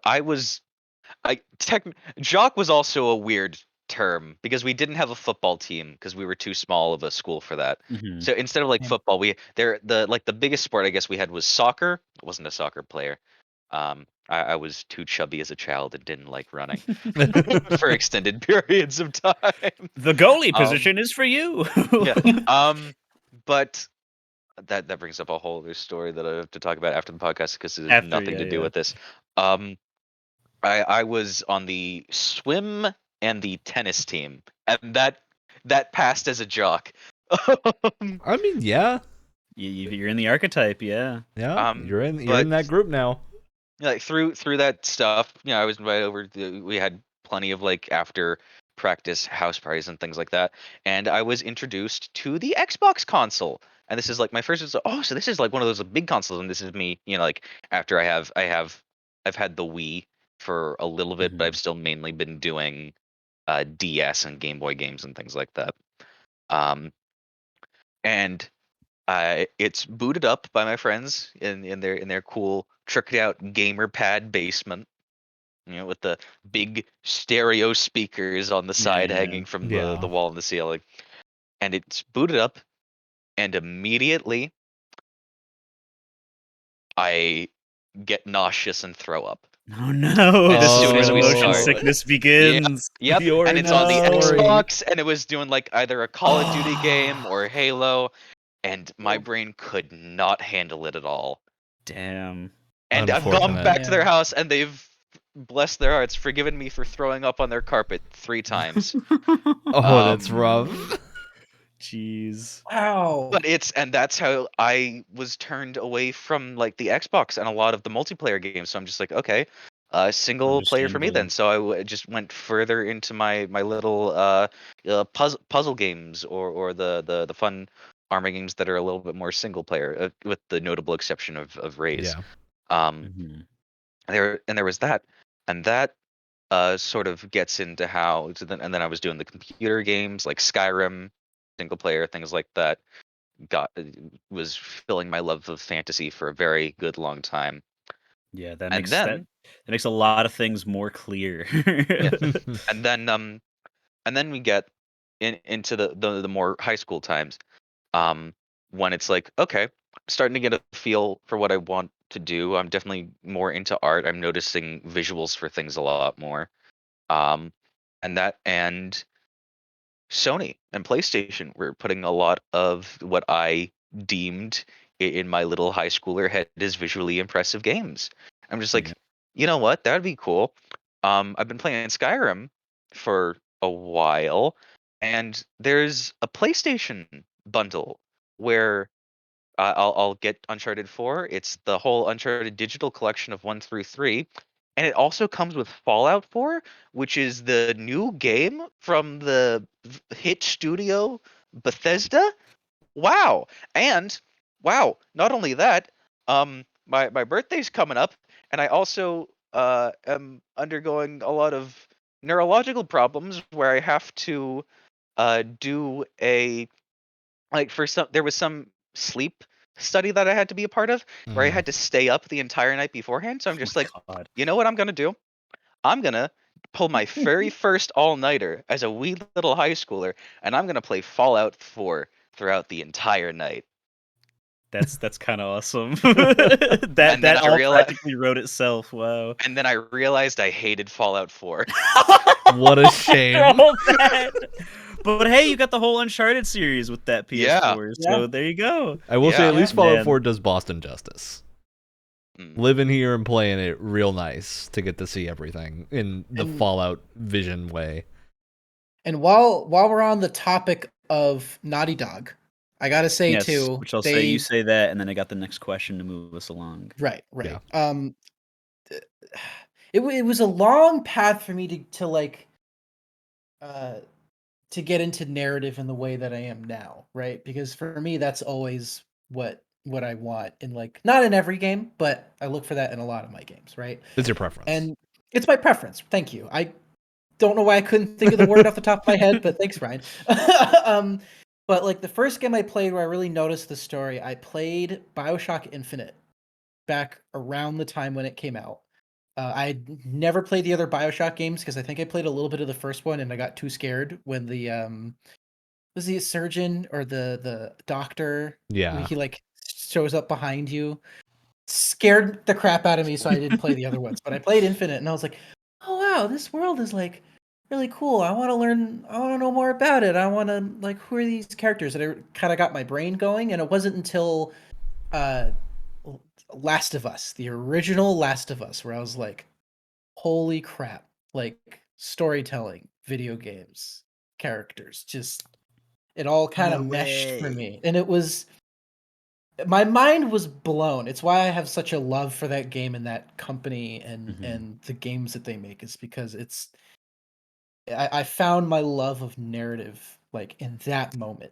jock was also a weird term because we didn't have a football team because we were too small of a school for that. Mhm. So instead of like Yeah. football, the biggest sport I guess we had was soccer. I wasn't a soccer player. I was too chubby as a child and didn't like running for extended periods of time. The goalie Um, position is for you. Yeah. But that brings up a whole other story that I have to talk about after the podcast because it has nothing to do with this. I was on the swim and the tennis team, and that passed as a jock. I mean, yeah. You're in the archetype, yeah. Yeah. You're in but that group now. like through that stuff, I was invited over. We had plenty of like after practice house parties and things like that, and I was introduced to the Xbox console. And this is like my first. So this is like one of those big consoles, and this is me. Like after I've had the Wii for a little bit, but I've still mainly been doing DS and Game Boy games and things like that. And it's booted up by my friends in their cool tricked out gamer pad basement, with the big stereo speakers on the side Yeah. hanging from Yeah. the wall and the ceiling. And it's booted up, and immediately I get nauseous and throw up. Oh no! As This is soon where as the we motion start. sickness begins. Yep. Your And it's on the story. Xbox, and it was doing like either a Call of Duty game or Halo, and my brain could not handle it at all. Damn. And I've gone Unfortunate. back to their house, and they've, bless their hearts, forgiven me for throwing up on their carpet 3 times. Oh, that's Um, rough. Jeez. Wow. But that's how I was turned away from like the Xbox and a lot of the multiplayer games. So I'm just like, okay, single player for me then. So I just went further into my little puzzle games or the fun armor games that are a little bit more single player, with the notable exception of Raze. Yeah. Mhm. There was that, and that sort of gets into how. And then I was doing the computer games like Skyrim, single player, things like that. Was filling my love of fantasy for a very good long time. Yeah, that And makes then that makes a lot of things more clear. yeah, and then we get into the more high school times, when it's like, okay, I'm starting to get a feel for what I want to do. I'm definitely more into art. I'm noticing visuals for things a lot more. Um, and Sony and PlayStation were putting a lot of what I deemed in my little high schooler head as visually impressive games. I'm just like, Yeah. you know what? That'd be cool. I've been playing Skyrim for a while, and there's a PlayStation bundle where I'll get Uncharted 4. It's the whole Uncharted digital collection of 1 through 3. And it also comes with Fallout 4, which is the new game from the hit studio Bethesda. Wow. And wow, not only that, my birthday's coming up, and I also am undergoing a lot of neurological problems where I have to do a there was some sleep study that I had to be a part of where I Mm. had to stay up the entire night beforehand. So I'm Oh just my like, God. you know what I'm gonna do? I'm gonna pull my very first all-nighter as a wee little high schooler, and I'm gonna play Fallout 4 throughout the entire night. That's kind of awesome. And then that I all realized, practically wrote itself. Wow. and then I realized I hated Fallout 4. What a shame. So bad. But hey, you got the whole Uncharted series with that Yeah. PS4, so Yeah. there you go. I will say Yeah. at least Yeah. Fallout Man. 4 does Boston justice. Living here and playing it real nice to get to see everything in the And- Fallout vision way. And while we're on the topic of Naughty Dog, I gotta say Yes, too, which I'll say you say that, and then I got the next question to move us along. right. Yeah. It was a long path for me to like to get into narrative in the way that I am now, right? Because for me, that's always what I want in, like, not in every game, but I look for that in a lot of my games, right? It's your preference. And it's my preference. Thank you. don't know why I couldn't think of the word off the top of my head, but thanks, Ryan. But like the first game I played where I really noticed the story, I played Bioshock Infinite back around the time when it came out. I never played the other Bioshock games because I think I played a little bit of the first one and I got too scared when the was he a surgeon or the doctor when Yeah. he like shows up behind you. Scared the crap out of me, so I didn't play the other ones. But I played Infinite and I was like, oh wow, this world is like really cool. I want to learn, I want to know more about it. I want to like, who are these characters? And it kind of got my brain going. And it wasn't until uh Last of Us, the original Last of Us, where I was like, holy crap, like storytelling, video games, characters, just it all kind of No meshed for way. me. And it was my mind was blown. It's why I have such a love for that game and that company and the games that they make, is because it's I found my love of narrative like in that moment.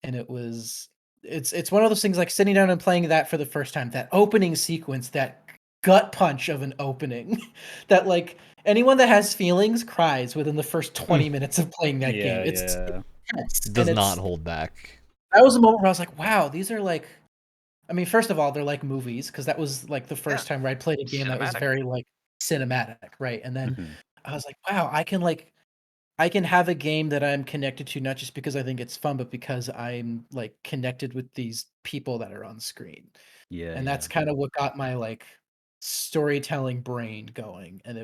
And it's one of those things like sitting down and playing that for the first time, that opening sequence, that gut punch of an opening that like anyone that has feelings cries within the first 20 minutes of playing that game. It's intense, Does and not hold back. that was a moment where I was like, wow, these are like, I mean, first of all, they're like movies because that was like the first time where I played a game that was Cinematic. very like cinematic, right? And then Mhm. I was like, wow, I can have a game that I'm connected to not just because I think it's fun, but because I'm like connected with these people that are on screen. Yeah, And yeah. that's kind of what got my like storytelling brain going. And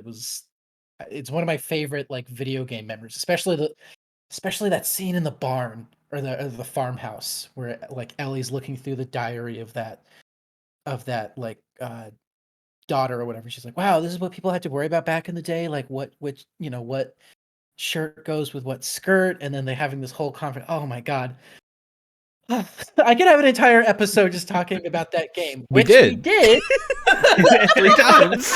it's one of my favorite like video game memories, especially that scene in the barn or the farmhouse where like Ellie's looking through the diary of that like daughter or whatever. She's like, wow, this is what people had to worry about back in the day, like what shirt goes with what skirt, and then they having this whole conference. Oh my god. I could have an entire episode just talking about that game, We which we did. did. 3 times.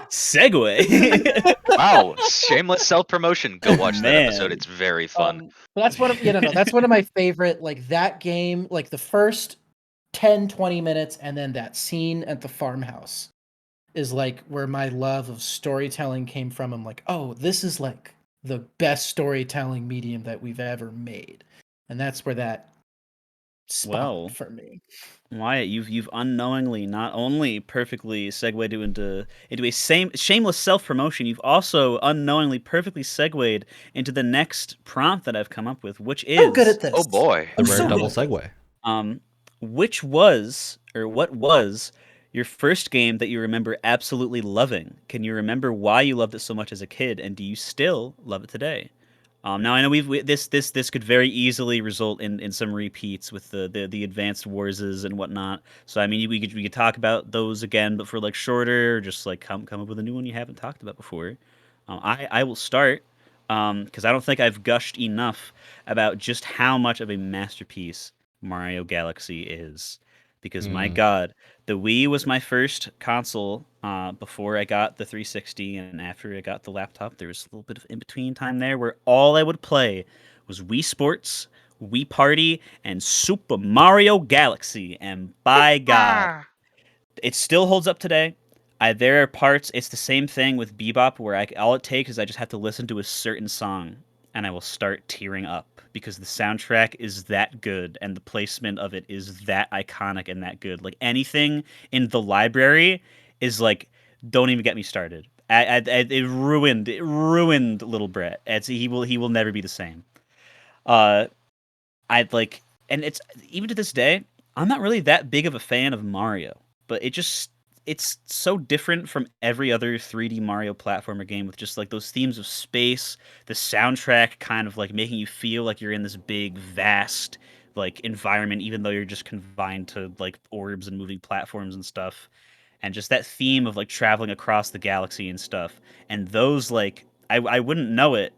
Segue. Wow, shameless self promotion. Go watch that episode. Man. It's very fun. But that's one of no, that's one of my favorite, like that game, like the first 10-20 minutes and then that scene at the farmhouse is like where my love of storytelling came from. I'm like, oh, this is like the best storytelling medium that we've ever made. And that's where that spawned Well, for me. Wyatt, you've unknowingly not only perfectly segued into a shameless self promotion, you've also unknowingly perfectly segued into the next prompt that I've come up with, which So good is at this. Oh boy. The I'm rare so double good at this. segue. what was your first game that you remember absolutely loving? Can you remember why you loved it so much as a kid, and do you still love it today? Now I know this could very easily result in some repeats with the advanced warses and whatnot. So I mean we could talk about those again, but for like shorter, or just like come up with a new one you haven't talked about before. I will start because I don't think I've gushed enough about just how much of a masterpiece Mario Galaxy is. Because my Mm. God, the Wii was my first console before I got the 360, and after I got the laptop, there was a little bit of in between time there where all I would play was Wii Sports, Wii Party, and Super Mario Galaxy. And by God, it still holds up today. There are parts. It's the same thing with Bebop, where all it takes is I just have to listen to a certain song, and I will start tearing up because the soundtrack is that good, and the placement of it is that iconic and that good. Like anything in the library is like, don't even get me started. It ruined Little Brett. He will never be the same. Uh, I'd like, and it's even to this day, I'm not really that big of a fan of Mario, but it's so different from every other 3D Mario platformer game with just like those themes of space, the soundtrack kind of like making you feel like you're in this big, vast like environment, even though you're just confined to like orbs and moving platforms and stuff, and just that theme of like traveling across the galaxy and stuff. And those like I wouldn't know it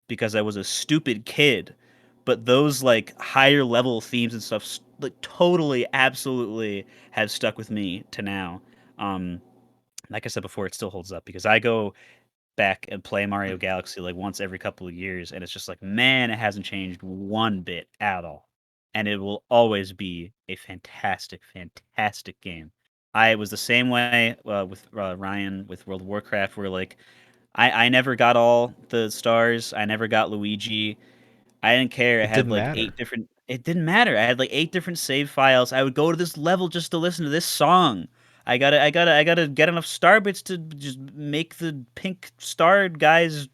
because I was a stupid kid, but those like higher level themes and stuff like totally absolutely have stuck with me to now. Um like I said before, it still holds up because I go back and play Mario Galaxy like once every couple of years, and it's just like, man, it hasn't changed one bit at all. And it will always be a fantastic, fantastic game. I was the same way with Ryan with World of Warcraft, where like I never got all the stars. I never got Luigi. I didn't care. I It had didn't like matter. 8 different. It didn't matter. I had like 8 different save files. I would go to this level just to listen to this song. I gotta get enough star bits to just make the pink starred guys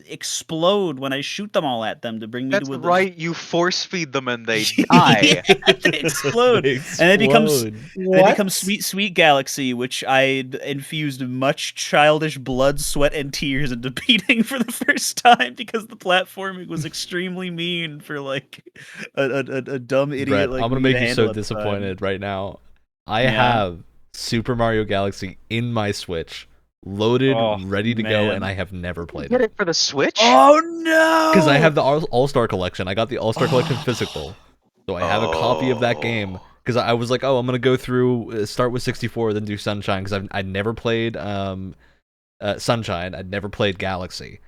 explode when I shoot them all at them to bring me That's to a right. You force feed them and they yeah, die. they explode. They And it becomes explode. They become Sweet Sweet Galaxy, which I infused much childish blood, sweat, and tears into beating for the first time because the platforming was extremely mean for like a dumb idiot Brett, like I'm gonna me make to you handle so at the time. disappointed right now. I Yeah. have Super Mario Galaxy in my Switch, loaded, Oh, ready to go, man. and I have never played Get it. it for the Switch? Oh no! Because I have the All-Star Collection. I got the All-Star Collection physical. So I have a copy of that game. Because I was like, oh, I'm going to go through, start with 64, then do Sunshine. Because I'd never played Sunshine. I'd never played Galaxy.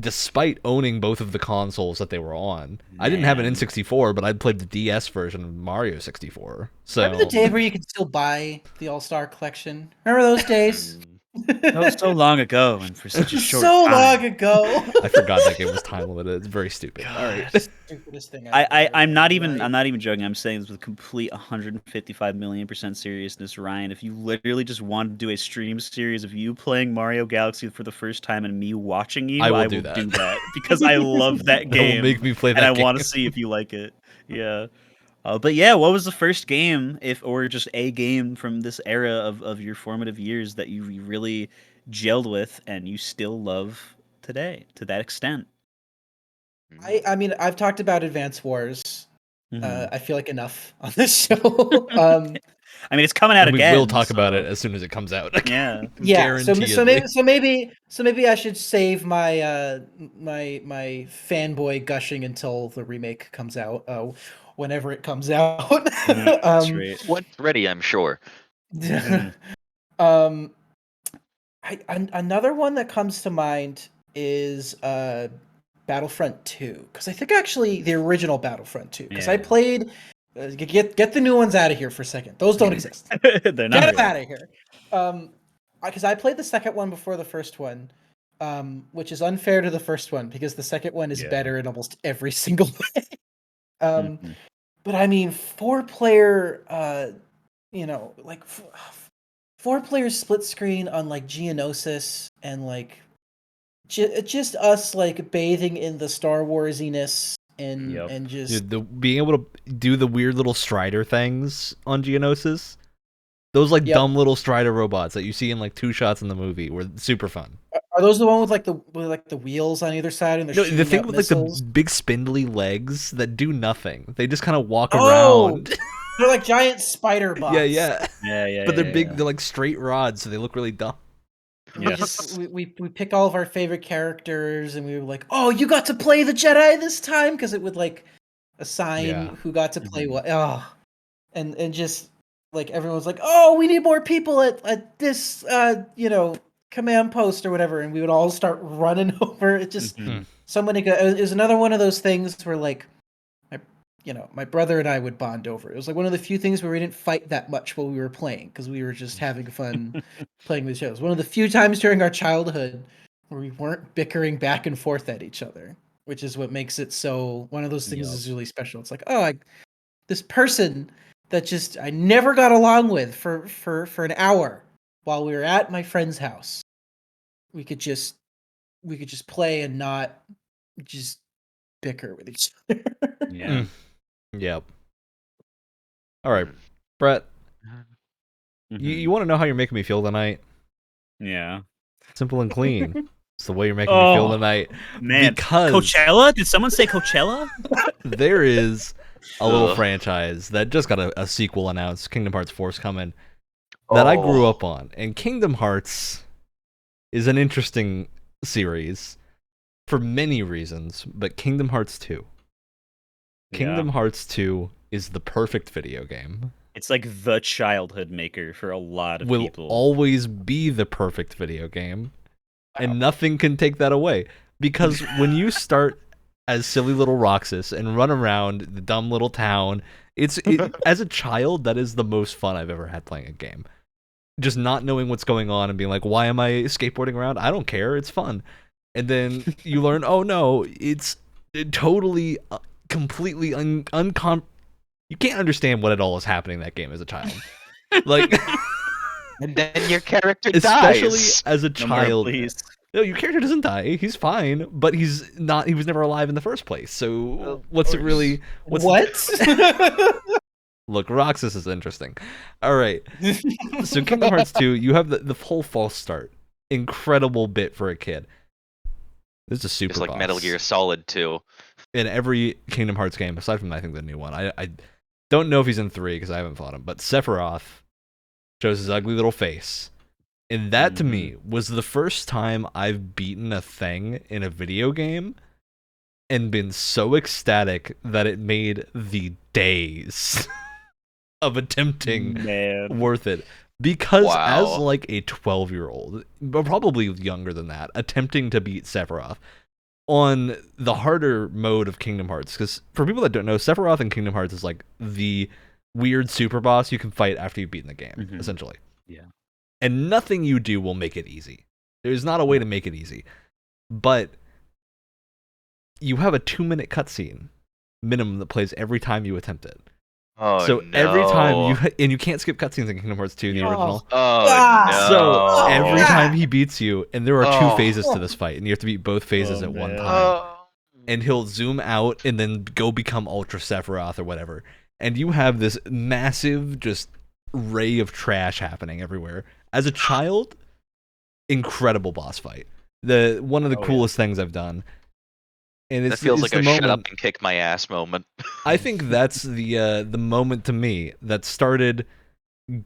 Despite owning both of the consoles that they were on. I didn't have an Man. N64, but I'd played the DS version of Mario 64. So Remember the day where you could still buy the All-Star Collection? Remember those days? That was so long ago and for such a short So time. long ago. I forgot that game was time limited. It's very stupid. All right. Stupidest thing I've ever I'm not heard. even I'm not even joking. I'm saying this with complete 155 million% seriousness, Ryan. If you literally just want to do a stream series of you playing Mario Galaxy for the first time and me watching you, I will I do will that. do that because I love that That game will make me play that and I game. want to see if you like it. Yeah. But yeah, what was the first game, or just a game from this era of your formative years that you really gelled with and you still love today to that extent? I mean, I've talked about Advance Wars. Mhm. I feel like enough on this show. I mean, it's coming out And we again. will talk about so- it as soon as it comes out. Yeah. Yeah, so Guaranteedly. maybe I should save my my fanboy gushing until the remake comes out, whenever it comes out. That's right. Once ready, I'm sure. um, another one that comes to mind is Battlefront 2, because I think actually the original Battlefront 2, because I Yeah. played. Get the new ones out of here for a second. Those don't exist. They're Get not them real. out of here. Because I played the second one before the first one, which is unfair to the first one because the second one is Yeah. better in almost every single way. Mhm. But I mean, 4-player, like 4-player split screen on like Geonosis and like just us like bathing in the Star Warsiness and Yep. and just Dude, being able to do the weird little Strider things on Geonosis, those like Yep. dumb little Strider robots that you see in like 2 shots in the movie were super fun. are those the one with like the wheels on either side and they're No, shooting the thing out with missiles? like the big spindly legs that do nothing. They just kind of walk Oh! around. They're like giant spider bots. yeah. Yeah. But they're yeah, big. yeah. They're like straight rods, so they look really dumb. We Yes. just we pick all of our favorite characters and we were like, oh, you got to play the Jedi this time, because it would like assign Yeah. who got to play Mhm. what. Oh, and just like everyone was like, oh, we need more people at this command post or whatever, and we would all start running over. It just Mhm. so many good. It was another one of those things where like my brother and I would bond over. It was like one of the few things where we didn't fight that much while we were playing because we were just having fun playing with shows. One of the few times during our childhood where we weren't bickering back and forth at each other, which is what makes it so. One of those things Yup. is really special. It's like, oh, this person that just I never got along with for an hour while we were at my friend's house. We could just play and not just bicker with each other. Yeah. Yep. All right, Brett. Mhm. You want to know how you're making me feel tonight? Yeah. Simple and clean. It's the way you're making me feel Oh, tonight. Man, Because Coachella? Did someone say Coachella? there is a little Ugh. franchise that just got a sequel announced, Kingdom Hearts 4's coming, that I grew up on. And Kingdom Hearts is an interesting series for many reasons, but Kingdom Hearts 2. Kingdom Hearts 2 is the perfect video game. It's like the childhood maker for a lot of Will people. always be the perfect video game. And nothing can take that away. Because when you start as silly little Roxas and run around the dumb little town, as a child, that is the most fun I've ever had playing a game. just not knowing what's going on and being like, why am I skateboarding around? I don't care. It's fun. And then you learn, oh no, it's totally, completely you can't understand what at all is happening in that game as a child. Like, And then your character especially dies. as a No more, child. please. No, your character doesn't die. He's fine, but he was never alive in the first place. So what's it really? What? Look, Roxas is interesting. All right. So Kingdom Hearts 2, you have the whole false start. Incredible bit for a kid. This is a super It's like boss. Metal Gear Solid 2. In every Kingdom Hearts game, aside from I think the new one. I don't know if he's in 3 because I haven't fought him, but Sephiroth shows his ugly little face. And that to me was the first time I've beaten a thing in a video game and been so ecstatic that it made the days of attempting worth it. Because as like a 12-year-old, but probably younger than that, attempting to beat Sephiroth on the harder mode of Kingdom Hearts, because for people that don't know, Sephiroth in Kingdom Hearts is like the weird super boss you can fight after you've beaten the game, essentially. Yeah. And nothing you do will make it easy. There's not a way to make it easy. But you have a 2-minute cutscene minimum that plays every time you attempt it. Oh, so no. every time and you can't skip cutscenes in Kingdom Hearts 2, the original. Oh, no. So every time he beats you, and there are 2 phases to this fight, and you have to beat both phases at one time. And he'll zoom out and then go become Ultra Sephiroth or whatever. And you have this massive just ray of trash happening everywhere. As a child, incredible boss fight. One of the coolest things I've done. And That feels like a moment, shut up and kick my ass moment. I think that's the moment to me that started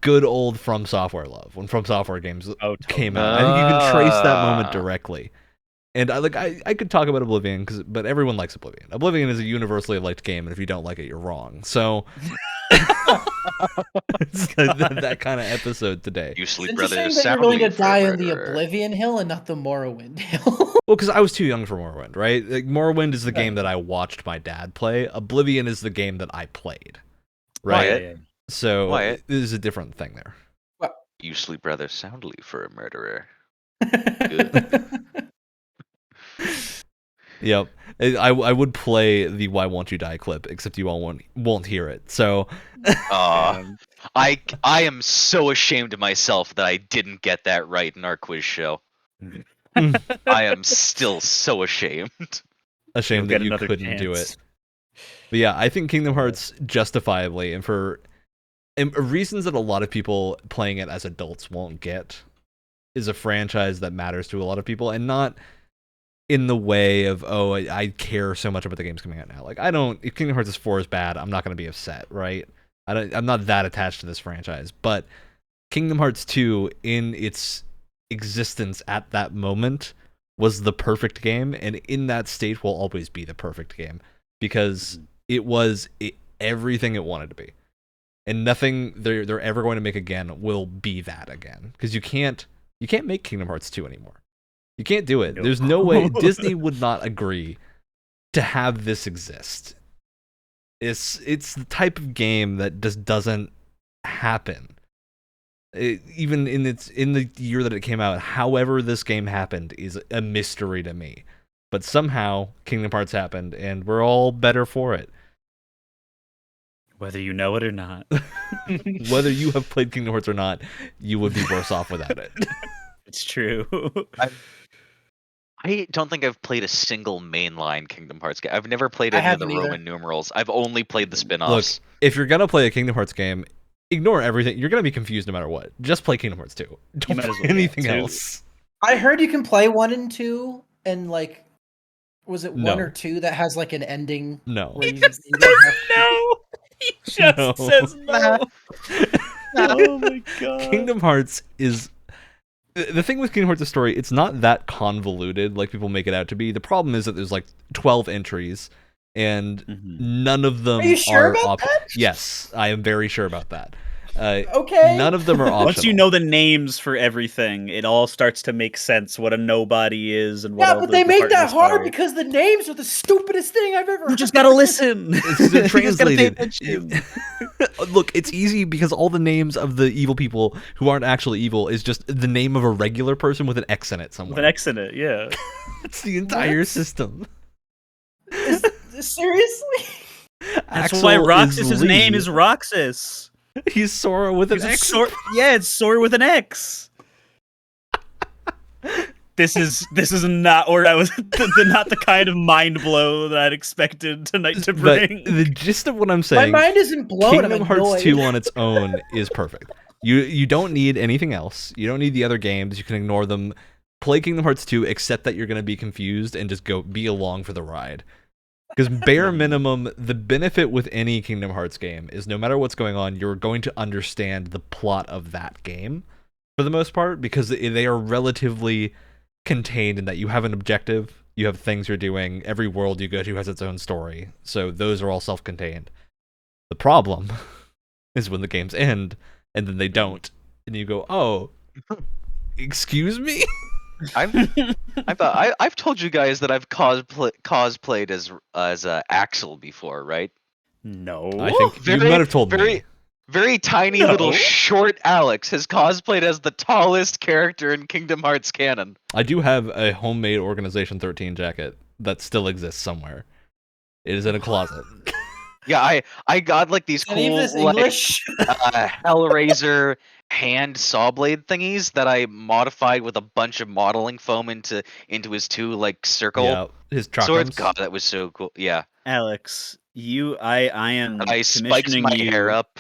good old From Software love, when From Software games came out. I think you can trace that moment directly. And I could talk about Oblivion, but everyone likes Oblivion. Oblivion is a universally liked game, and if you don't like it, you're wrong. So it's that kind of episode today. You sleep It's rather interesting that you're going to soundly die on the forever. Oblivion Hill and not the Morrowind Hill. Well, because I was too young for Morrowind, right? Like, Morrowind is the game that I watched my dad play. Oblivion is the game that I played, right? Wyatt? So Wyatt? this is a different thing there. You sleep rather soundly for a murderer. Yep. I would play the "Why Won't You Die" clip, except you all won't hear it. So I am so ashamed of myself that I didn't get that right in our quiz show. I am still so ashamed. Ashamed that you couldn't do it. But yeah, I think Kingdom Hearts justifiably, and for reasons that a lot of people playing it as adults won't get, is a franchise that matters to a lot of people, and not in the way of, I care so much about the games coming out now. Like, if Kingdom Hearts 4 is bad, I'm not going to be upset, right? I'm not that attached to this franchise. But Kingdom Hearts 2, in its existence at that moment, was the perfect game, and in that state will always be the perfect game, because it was everything it wanted to be. And nothing they're ever going to make again will be that again. Because you can't make Kingdom Hearts 2 anymore. You can't do it. Nope. There's no way. Disney would not agree to have this exist. It's the type of game that just doesn't happen. Even in the year that it came out, however this game happened is a mystery to me. But somehow Kingdom Hearts happened, and we're all better for it. Whether you know it or not. Whether you have played Kingdom Hearts or not, you would be worse off without it. It's true. I don't think I've played a single mainline Kingdom Hearts game. I've never played any of the haven't either. Roman numerals. I've only played the Look, spin-offs. if you're gonna play a Kingdom Hearts game, ignore everything. You're gonna be confused no matter what. Just play Kingdom Hearts 2. Don't might play as well, anything yeah, else. I heard you can play 1 and 2, and like, was it 1 No. or 2 that has like an ending? No. Where you don't have to- No. He just No. says no. Oh my god. Kingdom Hearts is... The thing with Kingdom Hearts' story, it's not that convoluted like people make it out to be. The problem is that there's like 12 entries, and none of them Are you sure about that? Yes, I am very sure about that. Okay. None of them are optional. Once you know the names for everything, it all starts to make sense. What a nobody is and what Yeah, all but the they make that departments hard are. because the names are the stupidest thing I've ever You heard. just gotta listen. It's they're You just gotta pay translated. attention. Look, it's easy because all the names of the evil people who aren't actually evil is just the name of a regular person with an X in it somewhere. With an X in it, yeah. That's the entire What? system. Seriously? That's Axel why is Roxas's name Lee. is Roxas. He's Sora with an X. Yeah, it's Sora with an X. This is not, or I was not the kind of mind blow that I'd expected tonight to But bring. the gist of what I'm My saying, mind isn't blown. Kingdom I'm Hearts annoyed. 2 on its own is perfect. You don't need anything else. You don't need the other games. You can ignore them. Play Kingdom Hearts 2, except that you're going to be confused and just go be along for the ride. Because bare minimum, the benefit with any Kingdom Hearts game is no matter what's going on, you're going to understand the plot of that game for the most part, because they are relatively contained in that you have an objective, you have things you're doing, every world you go to has its own story, so those are all self-contained. The problem is when the games end and then they don't, and you go, oh, excuse me? I've told you guys that I've cosplayed as Axel before, right? No. I think you might have told me. Very tiny little short Alex has cosplayed as the tallest character in Kingdom Hearts canon. I do have a homemade Organization 13 jacket that still exists somewhere. It is in a closet. Yeah, I got like these Any of cool this like English? Hellraiser hand saw blade thingies that I modified with a bunch of modeling foam into his two like circle Yeah, his swords. Trachums. God, that was so cool. Yeah, Alex, I am I spiked commissioning my you. hair up.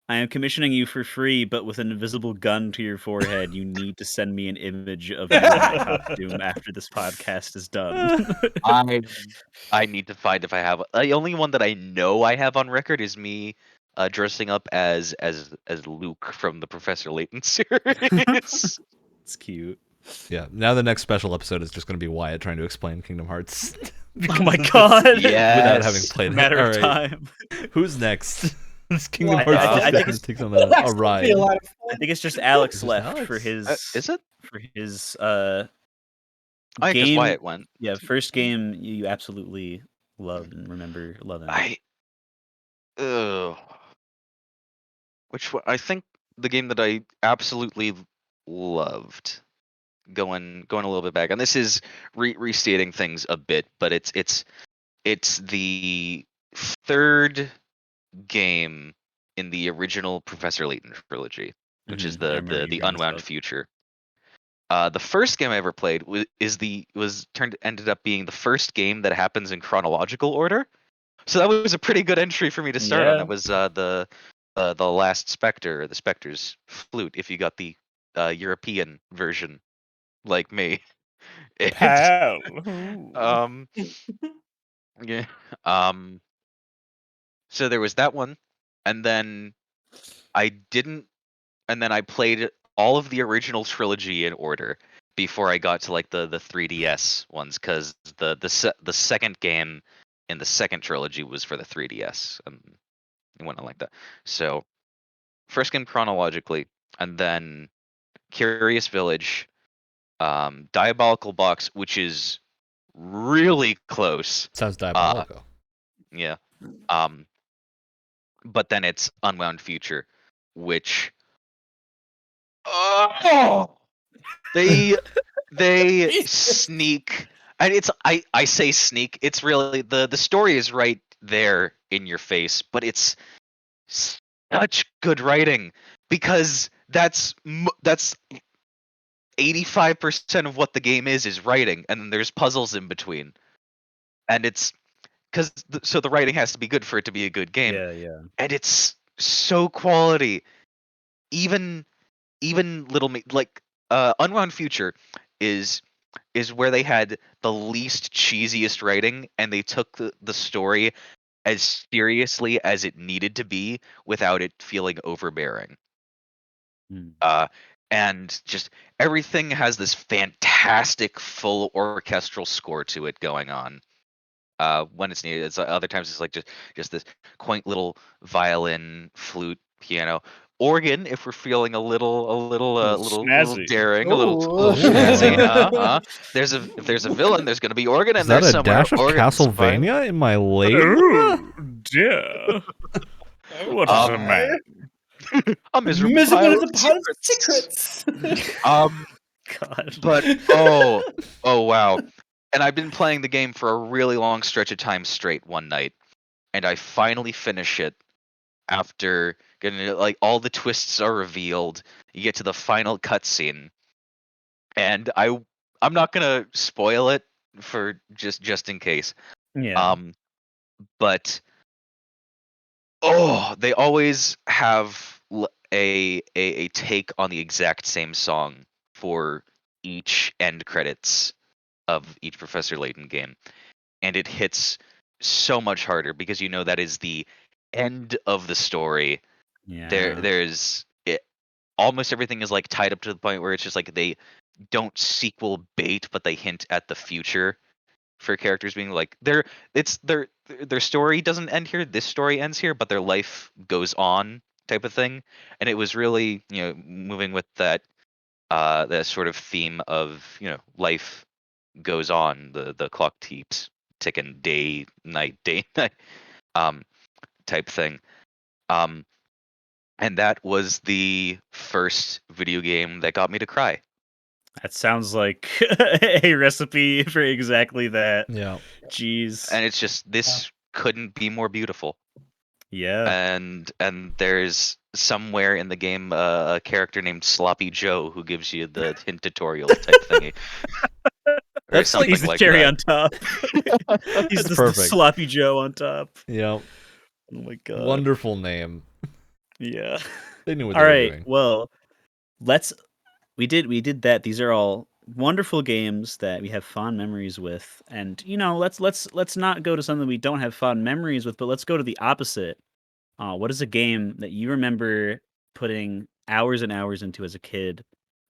I am commissioning you for free, but with an invisible gun to your forehead. You need to send me an image of you in that costume after this podcast is done. I need to find if I have the only one that I know I have on record is me dressing up as Luke from the Professor Layton series. It's cute. Yeah, now the next special episode is just going to be Wyatt trying to explain Kingdom Hearts. Oh my god! Yeah. Without having played it. Matter of All right. time. Who's next? This Kingdom Well, Hearts I think discussion it's- takes on Well, a that's gonna ride. be a lot of I fun. think it's just Alex Is it left Alex? for his Is it? I guess game. Wyatt went. Yeah, first game you absolutely loved and remember loving. Which one? I think the game that I absolutely loved. Going a little bit back, and this is restating things a bit, but it's the third game in the original Professor Layton trilogy, which is I the remember you the bringing this Unwound up. Future. The first game I ever played ended up being the first game that happens in chronological order. So that was a pretty good entry for me to start on. Yeah. That was the last Spectre, or the Spectre's flute, if you got the European version like me. And, Pal. yeah. So there was that one, and then I didn't, and then I played all of the original trilogy in order before I got to like the 3DS ones, because the second game in the second trilogy was for the 3DS, and it went on like that. So first game chronologically, and then Curious Village, Diabolical Box, which is really close. Sounds diabolical. Yeah. But then it's Unwound Future, which they Jesus. sneak, and it's I say sneak. It's really the story is right there in your face, but it's such good writing, because that's 85% of what the game is writing, and then there's puzzles in between, and it's because so the writing has to be good for it to be a good game, Yeah. and it's so quality. Even little like Unwound Future is where they had the least cheesiest writing, and they took the story as seriously as it needed to be without it feeling overbearing. And just everything has this fantastic full orchestral score to it going on. When it's needed, it's other times it's like just this quaint little violin, flute, piano. organ if we're feeling a little snazzy. daring, a Ooh. little snazzy. If there's a villain, there's gonna be organ Is in there that a somewhere. dash of Organ's fine. Castlevania in my late? Oh dear. What is a man? A miserable Miserable pile is of a pile of secrets. secrets. God. But oh wow. And I've been playing the game for a really long stretch of time straight one night, and I finally finish it after getting it, like all the twists are revealed. You get to the final cutscene, and I'm not gonna spoil it for just in case. Yeah. But they always have a take on the exact same song for each end credits of each Professor Layton game, and it hits so much harder because you know that is the end of the story. Yeah. There's it, almost everything is like tied up to the point where it's just like they don't sequel bait, but they hint at the future for characters being like their story doesn't end here. This story ends here, but their life goes on, type of thing. And it was really moving with that sort of theme of life goes on. The clock keeps ticking, day night um type thing. Um and that was the first video game that got me to cry. That sounds like a recipe for exactly that. Yeah. Jeez. And it's just this couldn't be more beautiful. Yeah. And there's somewhere in the game a character named Sloppy Joe who gives you the hint tutorial type thingy. Or That's like- something He's the like cherry that. on top. He's That's the perfect. sloppy Joe on top. Yeah. Oh my god. Wonderful name. Yeah. They knew what All they were right. doing. Well, we did that. These are all wonderful games that we have fond memories with. And let's not go to something we don't have fond memories with, but let's go to the opposite. What is a game that you remember putting hours and hours into as a kid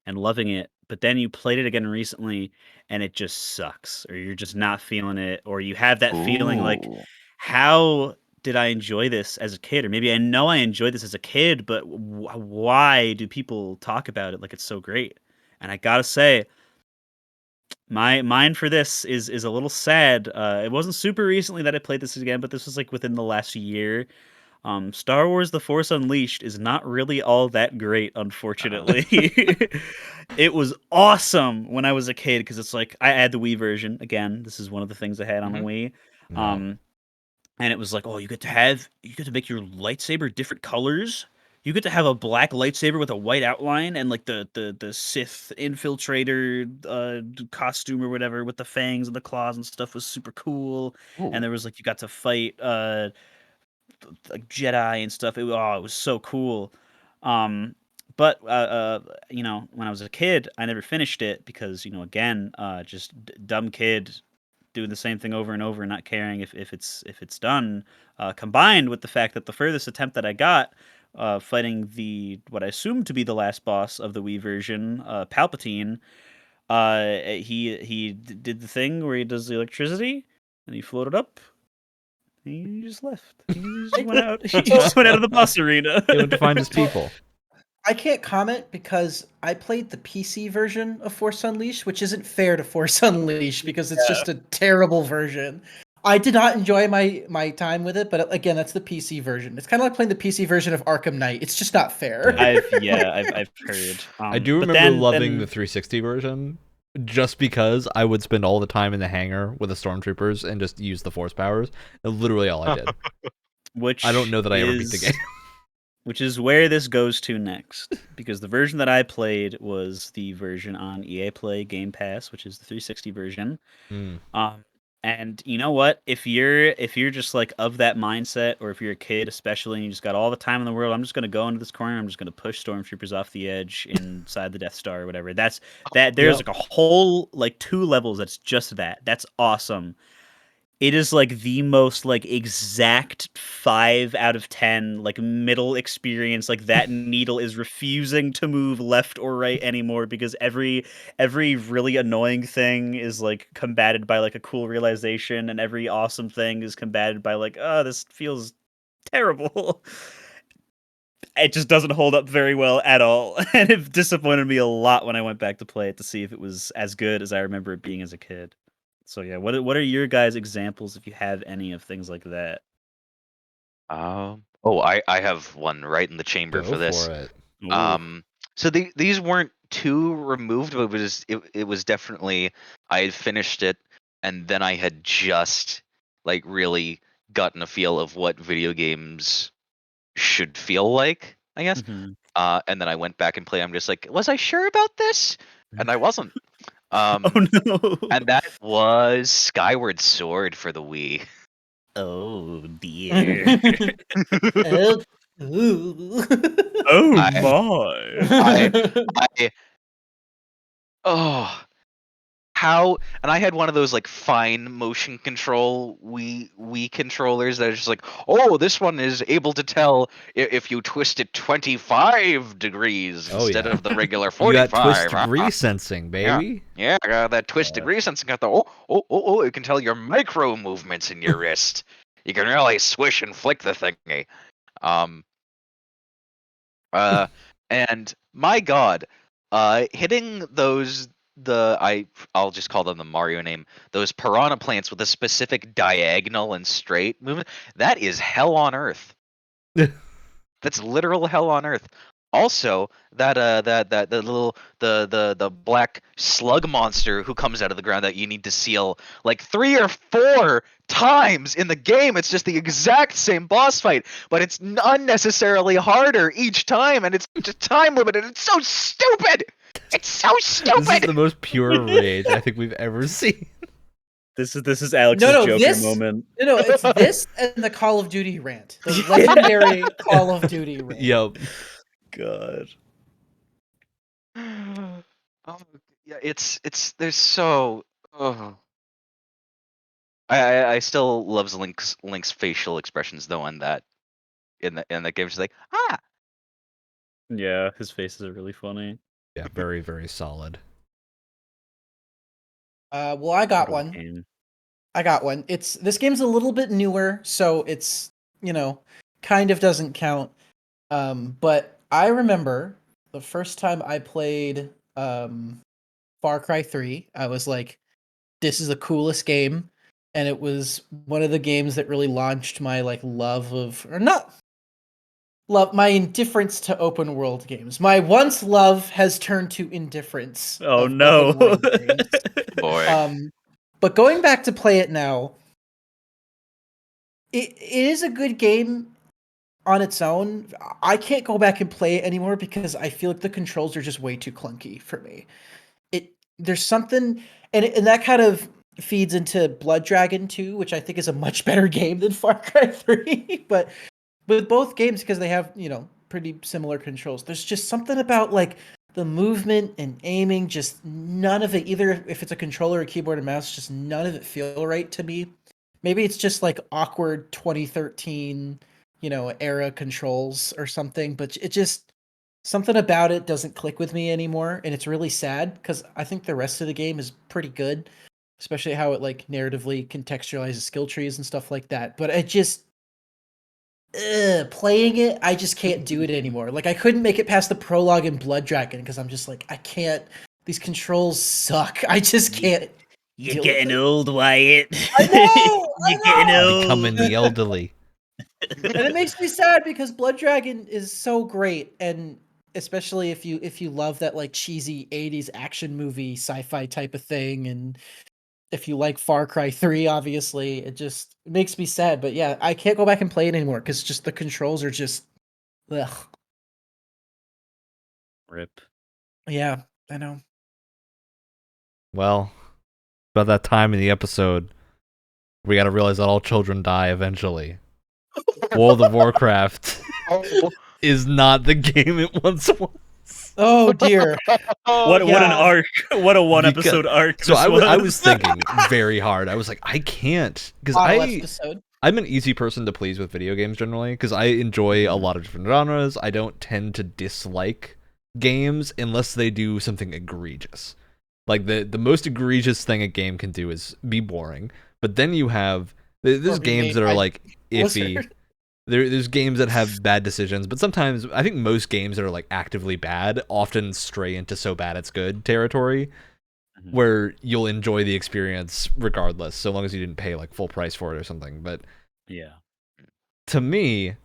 and loving it, but then you played it again recently and it just sucks, or you're just not feeling it, or you have that feeling like, Ooh. how did I enjoy this as a kid? Or maybe I know I enjoyed this as a kid, but why do people talk about it like it's so great? And I gotta say, mine for this is a little sad. It wasn't super recently that I played this again, but this was like within the last year. Star Wars: The Force Unleashed is not really all that great, unfortunately. It was awesome when I was a kid because it's like I had the Wii version again. This is one of the things I had on the Wii. No. And it was like, oh, you get to make your lightsaber different colors. You get to have a black lightsaber with a white outline and like the Sith infiltrator costume or whatever with the fangs and the claws and stuff was super cool. And Ooh. there was like you got to fight like Jedi and stuff. It was so cool. But when I was a kid, I never finished it because again, just dumb kid doing the same thing over and over and not caring if it's done. Combined with the fact that the furthest attempt that I got, fighting what I assume to be the last boss of the Wii version, Palpatine, he did the thing where he does the electricity and he floated up. He just left. He just went out. He just went out of the boss arena. He went to find his people. I can't comment because I played the PC version of Force Unleashed, which isn't fair to Force Unleashed because it's just a terrible version. I did not enjoy my time with it, but again, that's the PC version. It's kind of like playing the PC version of Arkham Knight. It's just not fair. I've heard. I do but remember then- loving then- the 360 version just because I would spend all the time in the hangar with the stormtroopers and just use the force powers. And literally all I did. which I don't know that I ever beat the game. Which is where this goes to next, because the version that I played was the version on EA Play Game Pass, which is the 360 version. Mm. And you know what? If you're just like of that mindset, or if you're a kid especially, and you just got all the time in the world, I'm just gonna go into this corner. I'm just gonna push stormtroopers off the edge inside the Death Star or whatever. There's like a whole like 2 levels that's just that. That's awesome. It is like the most like exact 5 out of 10 like middle experience. Like that needle is refusing to move left or right anymore because every really annoying thing is like combated by like a cool realization, and every awesome thing is combated by like, oh, this feels terrible. it just doesn't hold up very well at all, and it disappointed me a lot when I went back to play it to see if it was as good as I remember it being as a kid. So yeah, what are your guys' examples, if you have any, of things like that? I have one right in the chamber Go for this. for it. Ooh. So these weren't too removed, but it was definitely, I had finished it, and then I had just like really gotten a feel of what video games should feel like, I guess. Mhm. And then I went back and played. I'm just like, was I sure about this? And I wasn't. Oh no. And that was Skyward Sword for the Wii. Oh dear. Oh, ooh. Oh I- my. I oh how, and I had one of those like fine motion control Wii controllers that are just like, oh, this one is able to tell if you twist it 25 degrees Oh, instead yeah. of the regular You got 45. twist degree sensing, Yeah. baby. Yeah, I got that twist degree sensing. Got the it can tell your micro movements in your wrist. You can really swish and flick the thingy. Um and my god, hitting those, I'll just call them the Mario name, those piranha plants with a specific diagonal and straight movement, that is hell on earth. That's literal hell on earth. Also, that the little the black slug monster who comes out of the ground that you need to seal like 3 or 4 times in the game. It's just the exact same boss fight, but it's unnecessarily harder each time, and it's just time limited. It's so stupid. It's so This is stupid. the most pure rage I think we've ever seen. This is Alex's Joker this moment. No, it's this and the Call of Duty rant. The legendary Call of Duty rant. Yup. God. Oh, yeah, it's there's so. Oh. I still loves Link's facial expressions though in that game. She's like, ah. Yeah, his faces are really funny. Yeah, very, very solid. Well, I got What a one. game. This game's a little bit newer, so it's, kind of doesn't count. But I remember the first time I played Far Cry 3, I was like, this is the coolest game. And it was one of the games that really launched my my indifference to open world games. My once love has turned to indifference. Oh of no. open world games. Boy. But going back to play it now, it is a good game on its own. I can't go back and play it anymore because I feel like the controls are just way too clunky for me. There's something, and that kind of feeds into Blood Dragon 2, which I think is a much better game than Far Cry 3. But with both games, because they have, pretty similar controls, there's just something about like the movement and aiming, just none of it, either if it's a controller or keyboard and mouse, just none of it feel right to me. Maybe it's just like awkward 2013, era controls or something, but it just, something about it doesn't click with me anymore, and it's really sad because I think the rest of the game is pretty good, especially how it like narratively contextualizes skill trees and stuff like that. But I just playing it, I just can't do it anymore. Like I couldn't make it past the prologue in Blood Dragon because I'm just like, I can't. These controls suck. I just can't. You're getting old, Wyatt. I know. You're getting old. Becoming the elderly. And it makes me sad because Blood Dragon is so great, and especially if you love that like cheesy 80s action movie sci-fi type of thing, and if you like Far Cry 3, obviously, it makes me sad. But yeah, I can't go back and play it anymore because just the controls are just ugh. Rip. Yeah, I know. Well, about that time in the episode, we gotta realize that all children die eventually. World of Warcraft is not the game it once was. Oh dear. What an yeah. arc. What a episode arc. So this I was thinking very hard. I was like, I can't, because Episode. I'm an easy person to please with video games generally, because I enjoy a lot of different genres. I don't tend to dislike games unless they do something egregious. Like the most egregious thing a game can do is be boring. But then you have there's games that are like iffy. There's games that have bad decisions, but sometimes I think most games that are like actively bad often stray into so bad it's good territory, where you'll enjoy the experience regardless, so long as you didn't pay like full price for it or something. But Yeah. to me,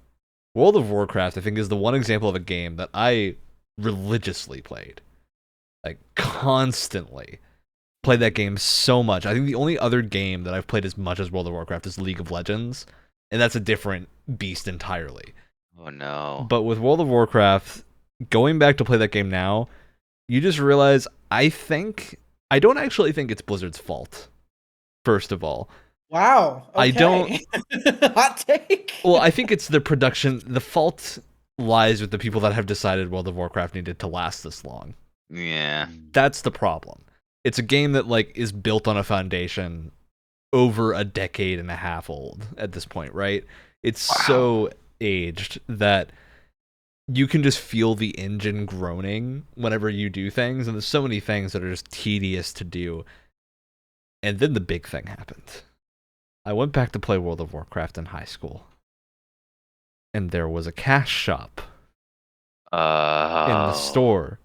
World of Warcraft, I think, is the one example of a game that I religiously played, like constantly played that game so much. I think the only other game that I've played as much as World of Warcraft is League of Legends, and that's a different beast entirely. Oh no. But with World of Warcraft, going back to play that game now, you just realize I don't actually think it's Blizzard's fault. First of all, Wow. Okay. I don't. Hot take. Well, I think it's the production. The fault lies with the people that have decided World of Warcraft needed to last this long. Yeah. That's the problem. It's a game that like is built on a foundation over a decade and a half old at this point, right? It's so aged that you can just feel the engine groaning whenever you do things, and there's so many things that are just tedious to do. And then the big thing happened. I went back to play World of Warcraft in high school, and there was a cash shop in the store,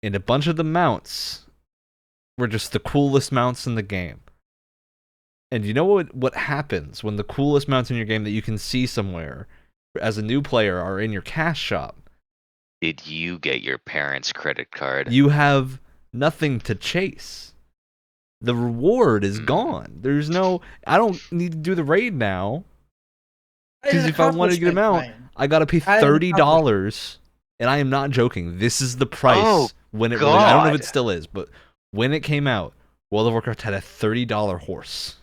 and a bunch of the mounts were just the coolest mounts in the game. And you know what happens when the coolest mounts in your game that you can see somewhere as a new player are in your cash shop? Did you get your parents' credit card? You have nothing to chase. The reward is gone. There's no... I don't need to do the raid now. Because if I wanted to get them out, I gotta pay $30. And I am not joking. This is the price when it really... I don't know if it still is, but when it came out, World of Warcraft had a $30 horse.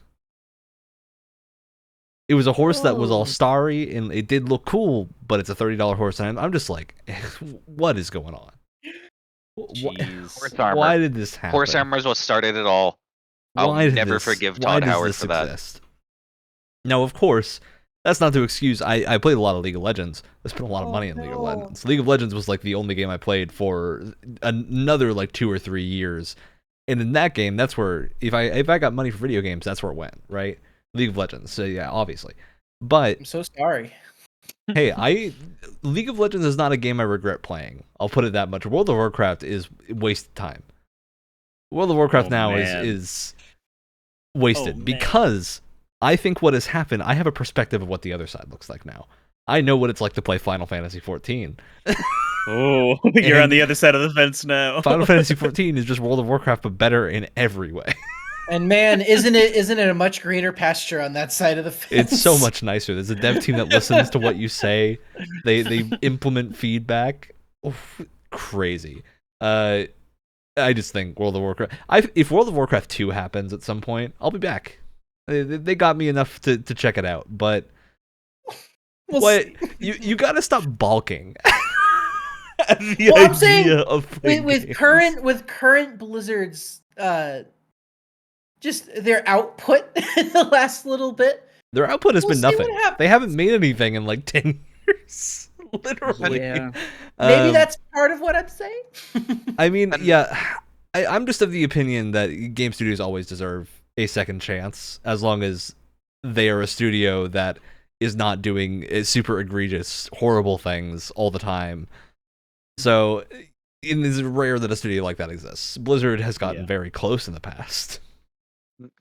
It was a horse that was all starry, and it did look cool, but it's a $30 horse, and I'm just like, what is going on? Horse armor. Why did this happen? Horse armor is what started it all. I'll never forgive Todd Howard for that. Now, of course, that's not to excuse. I played a lot of League of Legends. I spent a lot of money on League of Legends. League of Legends was like the only game I played for another like 2 or 3 years. And in that game, that's where if I got money for video games, that's where it went, right? League of Legends. So yeah, obviously. But I'm so sorry. hey, League of Legends is not a game I regret playing. I'll put it that much. World of Warcraft is wasted time. World of Warcraft is wasted because I think what has happened, I have a perspective of what the other side looks like now. I know what it's like to play Final Fantasy XIV. Oh, you're on the other side of the fence now. Final Fantasy XIV is just World of Warcraft, but better in every way. And man, isn't it a much greener pasture on that side of the fence? It's so much nicer. There's a dev team that listens to what you say. They implement feedback. Oof, crazy. I just think World of Warcraft. If World of Warcraft 2 happens at some point, I'll be back. They got me enough to check it out, but you got to stop balking. I'm saying with current Blizzard's just their output in the last little bit. Their output has been nothing. They haven't made anything in like 10 years. Literally. Yeah. Maybe that's part of what I'm saying. I mean, yeah. I'm just of the opinion that game studios always deserve a second chance, as long as they are a studio that is not doing super egregious, horrible things all the time. So it is rare that a studio like that exists. Blizzard has gotten very close in the past.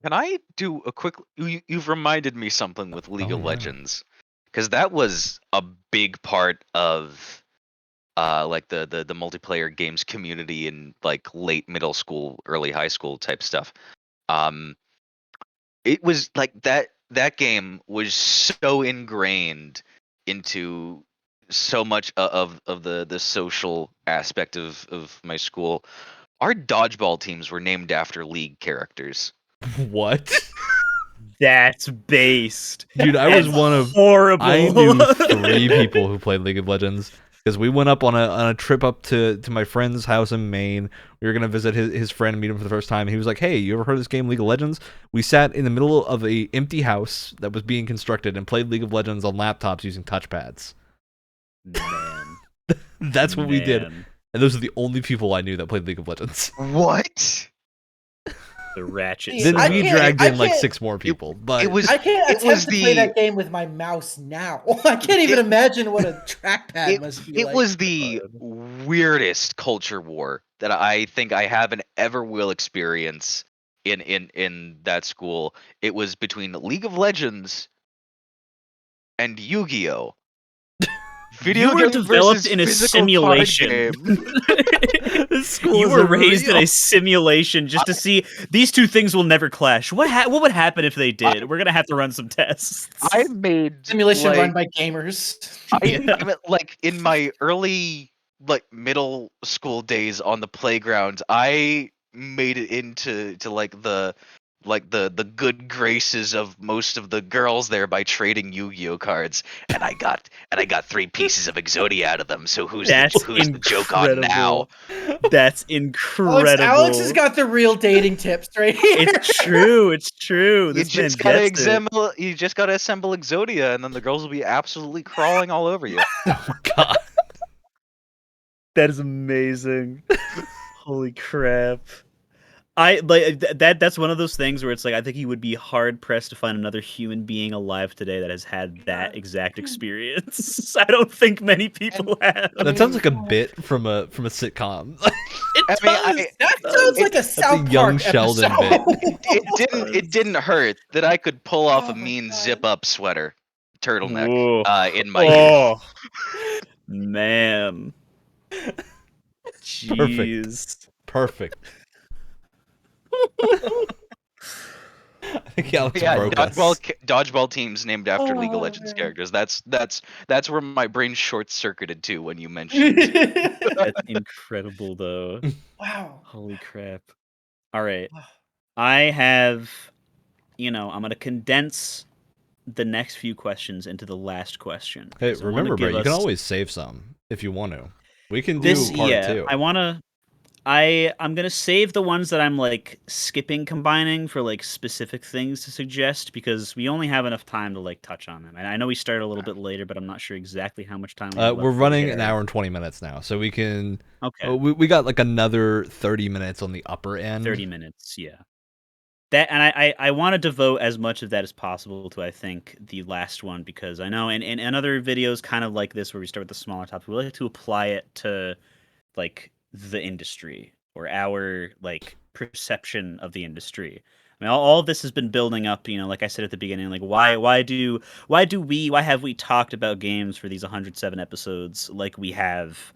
Can I do a quick... You've reminded me something with League of Legends. Because that was a big part of like the multiplayer games community in like late middle school, early high school type stuff. It was like that game was so ingrained into so much of the social aspect of my school. Our dodgeball teams were named after League characters. What? That's based. Dude, I was one of horrible. I knew 3 people who played League of Legends because we went up on a trip up to my friend's house in Maine. We were gonna visit his friend and meet him for the first time. And he was like, "Hey, you ever heard of this game, League of Legends?" We sat in the middle of a empty house that was being constructed and played League of Legends on laptops using touchpads. Man, that's what we did. And those are the only people I knew that played League of Legends. What? The ratchet. See, Then I we can't- dragged I in like can't- 6 more people. But it was I can't it was attempt to play the that game with my mouse now. I can't even imagine what a trackpad it, must be it like. was the weirdest culture war that I think I have and ever will experience in that school. It was between League of Legends and Yu-Gi-Oh. Video You were game developed versus in a physical simulation. card game. this school You is were a raised in real- a simulation just to see these two things will never clash. What would happen if they did? We're gonna have to run some tests. I made Simulation like, run by gamers. I mean, like in my early like middle school days on the playground, I made it into the good graces of most of the girls there by trading Yu-Gi-Oh cards, and I got 3 pieces of Exodia out of them. So who's That's the joke on now? incredible. That's incredible. Alex has got the real dating tips right here. It's true. It's true. You This man just gotta gets it. you just gotta assemble Exodia, and then the girls will be absolutely crawling all over you. Oh my god. That is amazing. Holy crap. I like that's one of those things where it's like I think you would be hard pressed to find another human being alive today that has had that exact experience. I don't think many people have. That sounds like a bit from a sitcom. It I mean, does. That sounds like a South young Park Sheldon episode. it didn't hurt that I could pull off Oh a my mean God. zip up sweater turtleneck Whoa. in my youth. Oh man. Jeez. Perfect. I think Alex Yeah, broke us. dodgeball teams named after League of Oh, Legends man. characters. That's where my brain short circuited to when you mentioned it. That's incredible though. Wow. Holy crap. All right. I have, I'm going to condense the next few questions into the last question. Hey, 'cause I wanna remember, bro, give you can us- always save some if you want to. We can do this. part Yeah, 2. I'm gonna save the ones that I'm like skipping combining for like specific things to suggest because we only have enough time to like touch on them. And I know we started a little bit later, but I'm not sure exactly how much time we have left We're before we running get an our- hour and 20 minutes now, so we can. Okay. We got like another 30 minutes on the upper end. 30 minutes, yeah. That and I want to devote as much of that as possible to I think the last one because I know in other videos kind of like this where we start with the smaller topics, we like to apply it to like the industry or our like perception of the industry. I mean, all of this has been building up, like I said at the beginning, like why have we talked about games for these 107 episodes like we have?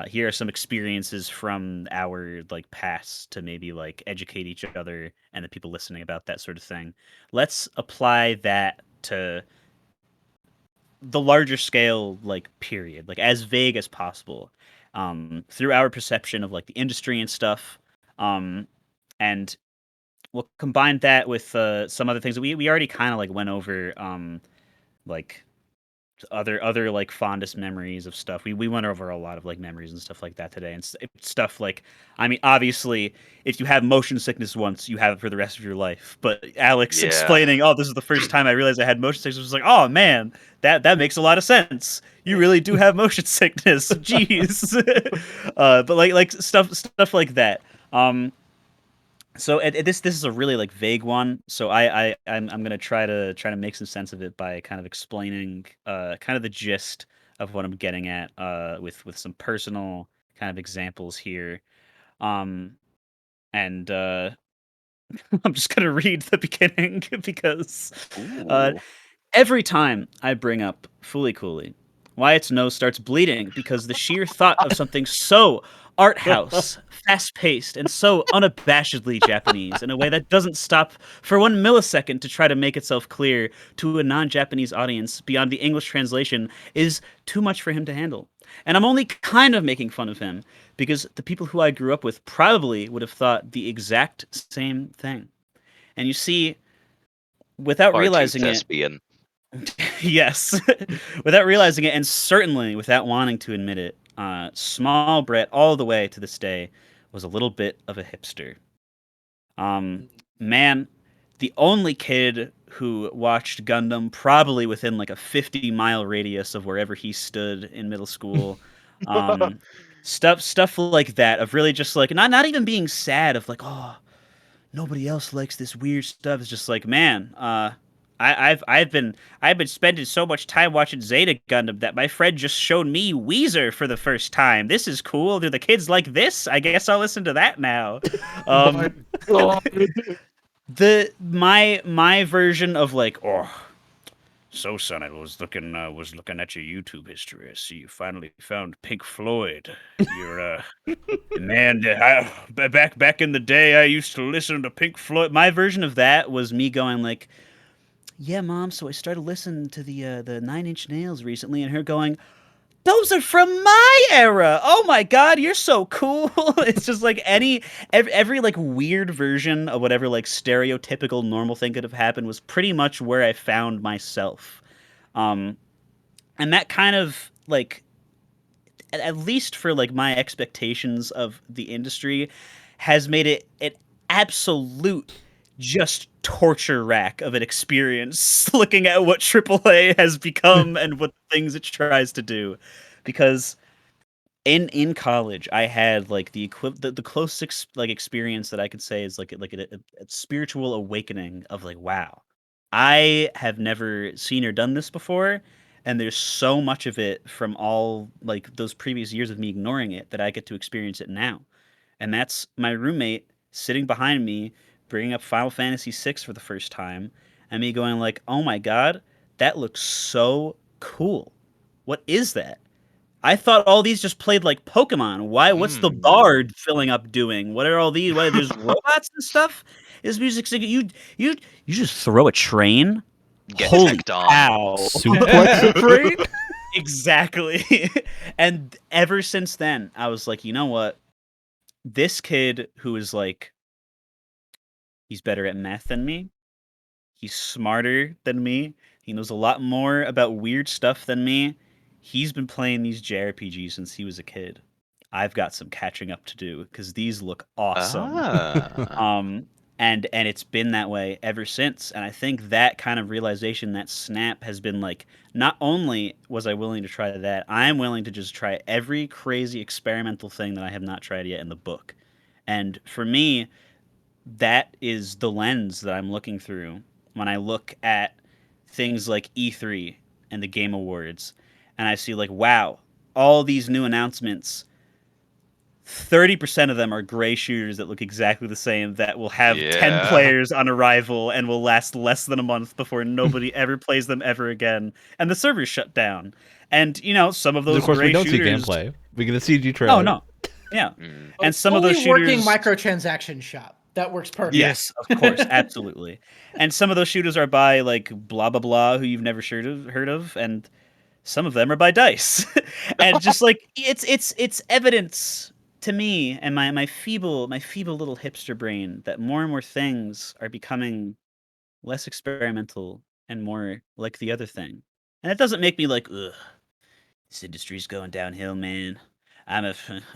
Here are some experiences from our like past to maybe like educate each other and the people listening about that sort of thing. Let's apply that to the larger scale, like period, like as vague as possible, through our perception of like the industry and stuff, and we'll combine that with some other things that we already kind of like went over, like other like fondest memories of stuff. We went over a lot of like memories and stuff like that today, and stuff like, I mean, obviously, if you have motion sickness once, you have it for the rest of your life. But Alex Yeah. explaining, oh, this is the first time I realized I had motion sickness, was like, oh man, that makes a lot of sense. You really do have motion sickness. Jeez. But like stuff like that. So this is a really like vague one. So I'm gonna try to make some sense of it by kind of explaining kind of the gist of what I'm getting at with some personal kind of examples here. And I'm just gonna read the beginning because Ooh. every time I bring up Fooly Cooly, Wyatt's nose starts bleeding because the sheer thought of something so art house, fast-paced, and so unabashedly Japanese in a way that doesn't stop for 1 millisecond to try to make itself clear to a non-Japanese audience beyond the English translation is too much for him to handle. And I'm only kind of making fun of him because the people who I grew up with probably would have thought the exact same thing. And you see, without Far too realizing it, thespian. yes, without realizing it, and certainly without wanting to admit it, small Brett, all the way to this day, was a little bit of a hipster. Man, the only kid who watched Gundam probably within like a 50-mile radius of wherever he stood in middle school. Stuff like that, of really just like not even being sad of like, oh, nobody else likes this weird stuff. It's just like, man, I've been spending so much time watching Zeta Gundam that my friend just showed me Weezer for the first time. This is cool. Do the kids like this? I guess I'll listen to that now. My version of like, oh, so son, I was looking at your YouTube history. I see you finally found Pink Floyd. You're man, back in the day, I used to listen to Pink Floyd. My version of that was me going like, "Yeah, mom." So I started listening to the Nine Inch Nails recently, and her going, "Those are from my era. Oh my god, you're so cool." It's just like every like weird version of whatever like stereotypical normal thing could have happened was pretty much where I found myself. Um, and that kind of like at least for like my expectations of the industry has made it an absolute just torture rack of an experience looking at what AAA has become and what things it tries to do. Because in college I had like the closest like experience that I could say is like a spiritual awakening of like, wow, I have never seen or done this before, and there's so much of it from all like those previous years of me ignoring it that I get to experience it now. And that's my roommate sitting behind me bringing up Final Fantasy VI for the first time, and me going like, "Oh my god, that looks so cool. What is that? I thought all these just played like Pokemon. Why? What's the bard filling up doing? What are all these? Why there's robots and stuff? This music's like you just throw a train? Get Holy checked on. cow! Suplex a train? Exactly. And ever since then, I was like, you know what? This kid who is like, he's better at math than me. He's smarter than me. He knows a lot more about weird stuff than me. He's been playing these JRPGs since he was a kid. I've got some catching up to do because these look awesome. Ah. And it's been that way ever since. And I think that kind of realization, that snap, has been like, not only was I willing to try that, I'm willing to just try every crazy experimental thing that I have not tried yet in the book. And for me, that is the lens that I'm looking through when I look at things like E3 and the Game Awards, and I see like, wow, all these new announcements. 30% of them are gray shooters that look exactly the same that will have 10 Yeah. players on arrival and will last less than a month before nobody ever plays them ever again, and the servers shut down. And you know, some of those Of course, gray we don't shooters. see gameplay. We get a CG trailer. Oh no, yeah, Mm. and some of those Fully shooters. working microtransaction shop. That works perfect. Yes, of course, absolutely. And some of those shooters are by like blah blah blah, who you've never heard of, and some of them are by Dice. And just like it's evidence to me and my feeble little hipster brain that more and more things are becoming less experimental and more like the other thing. And it doesn't make me like, ugh, this industry's going downhill, man. I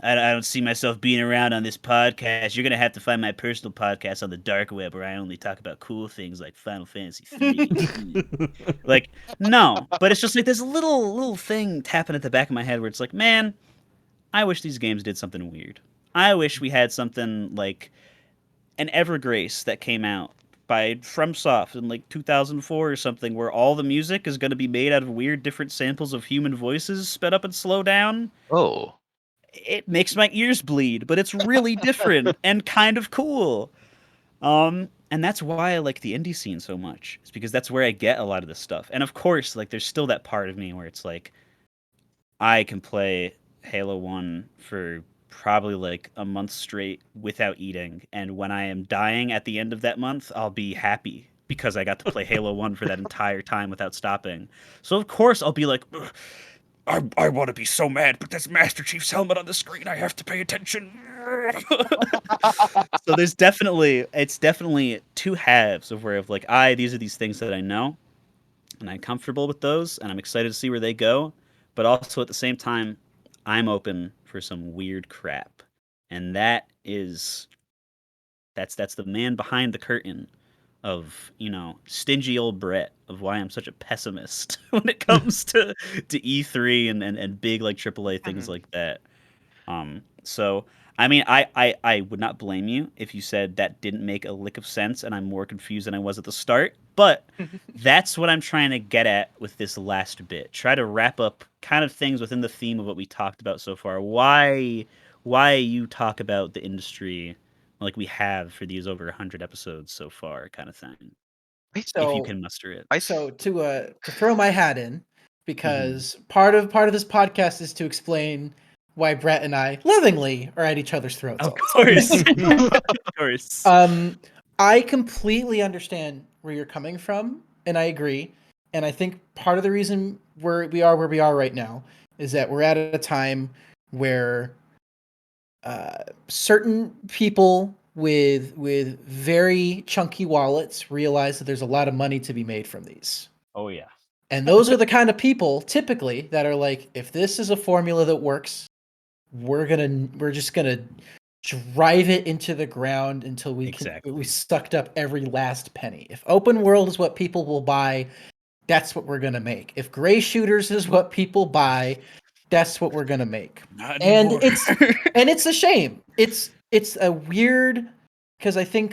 don't see myself being around on this podcast. You're gonna have to find my personal podcast on the dark web where I only talk about cool things like Final Fantasy III. Like, no, but it's just like this little thing tapping at the back of my head where it's like, man, I wish these games did something weird. I wish we had something like an Evergrace that came out by FromSoft in like 2004 or something, where all the music is going to be made out of weird different samples of human voices sped up and slowed down. Oh. It makes my ears bleed, but it's really different and kind of cool. And that's why I like the indie scene so much. It's because that's where I get a lot of this stuff. And of course, like there's still that part of me where it's like I can play Halo 1 for probably like a month straight without eating, and when I am dying at the end of that month, I'll be happy because I got to play Halo 1 for that entire time without stopping. So of course I'll be like, "Ugh, I want to be so mad, but there's Master Chief's helmet on the screen. I have to pay attention." So it's definitely two halves of where of like these are these things that I know and I'm comfortable with those and I'm excited to see where they go, but also at the same time I'm open for some weird crap. And that's the man behind the curtain of, you know, stingy old Brett, of why I'm such a pessimist when it comes to E3 and big like AAA things like that. So I mean, I would not blame you if you said that didn't make a lick of sense and I'm more confused than I was at the start. But that's what I'm trying to get at with this last bit. Try to wrap up kind of things within the theme of what we talked about so far. Why you talk about the industry like we have for these over 100 episodes so far, kind of thing. If you So can muster it. so to throw my hat in, Mm-hmm. because part of this podcast is to explain why Brett and I lovingly are at each other's throats. Of all the time. course. Of course. I completely understand where you're coming from, and I agree. And I think part of the reason we are where we are right now is that we're at a time where certain people with very chunky wallets realize that there's a lot of money to be made from these. Oh yeah. And those are the kind of people typically that are like, if this is a formula that works, we're just gonna drive it into the ground until we sucked up every last penny. If open world is what people will buy, that's what we're gonna make. If gray shooters is what people buy, that's what we're gonna make. Not And anymore. it's a shame. It's a weird, because I feel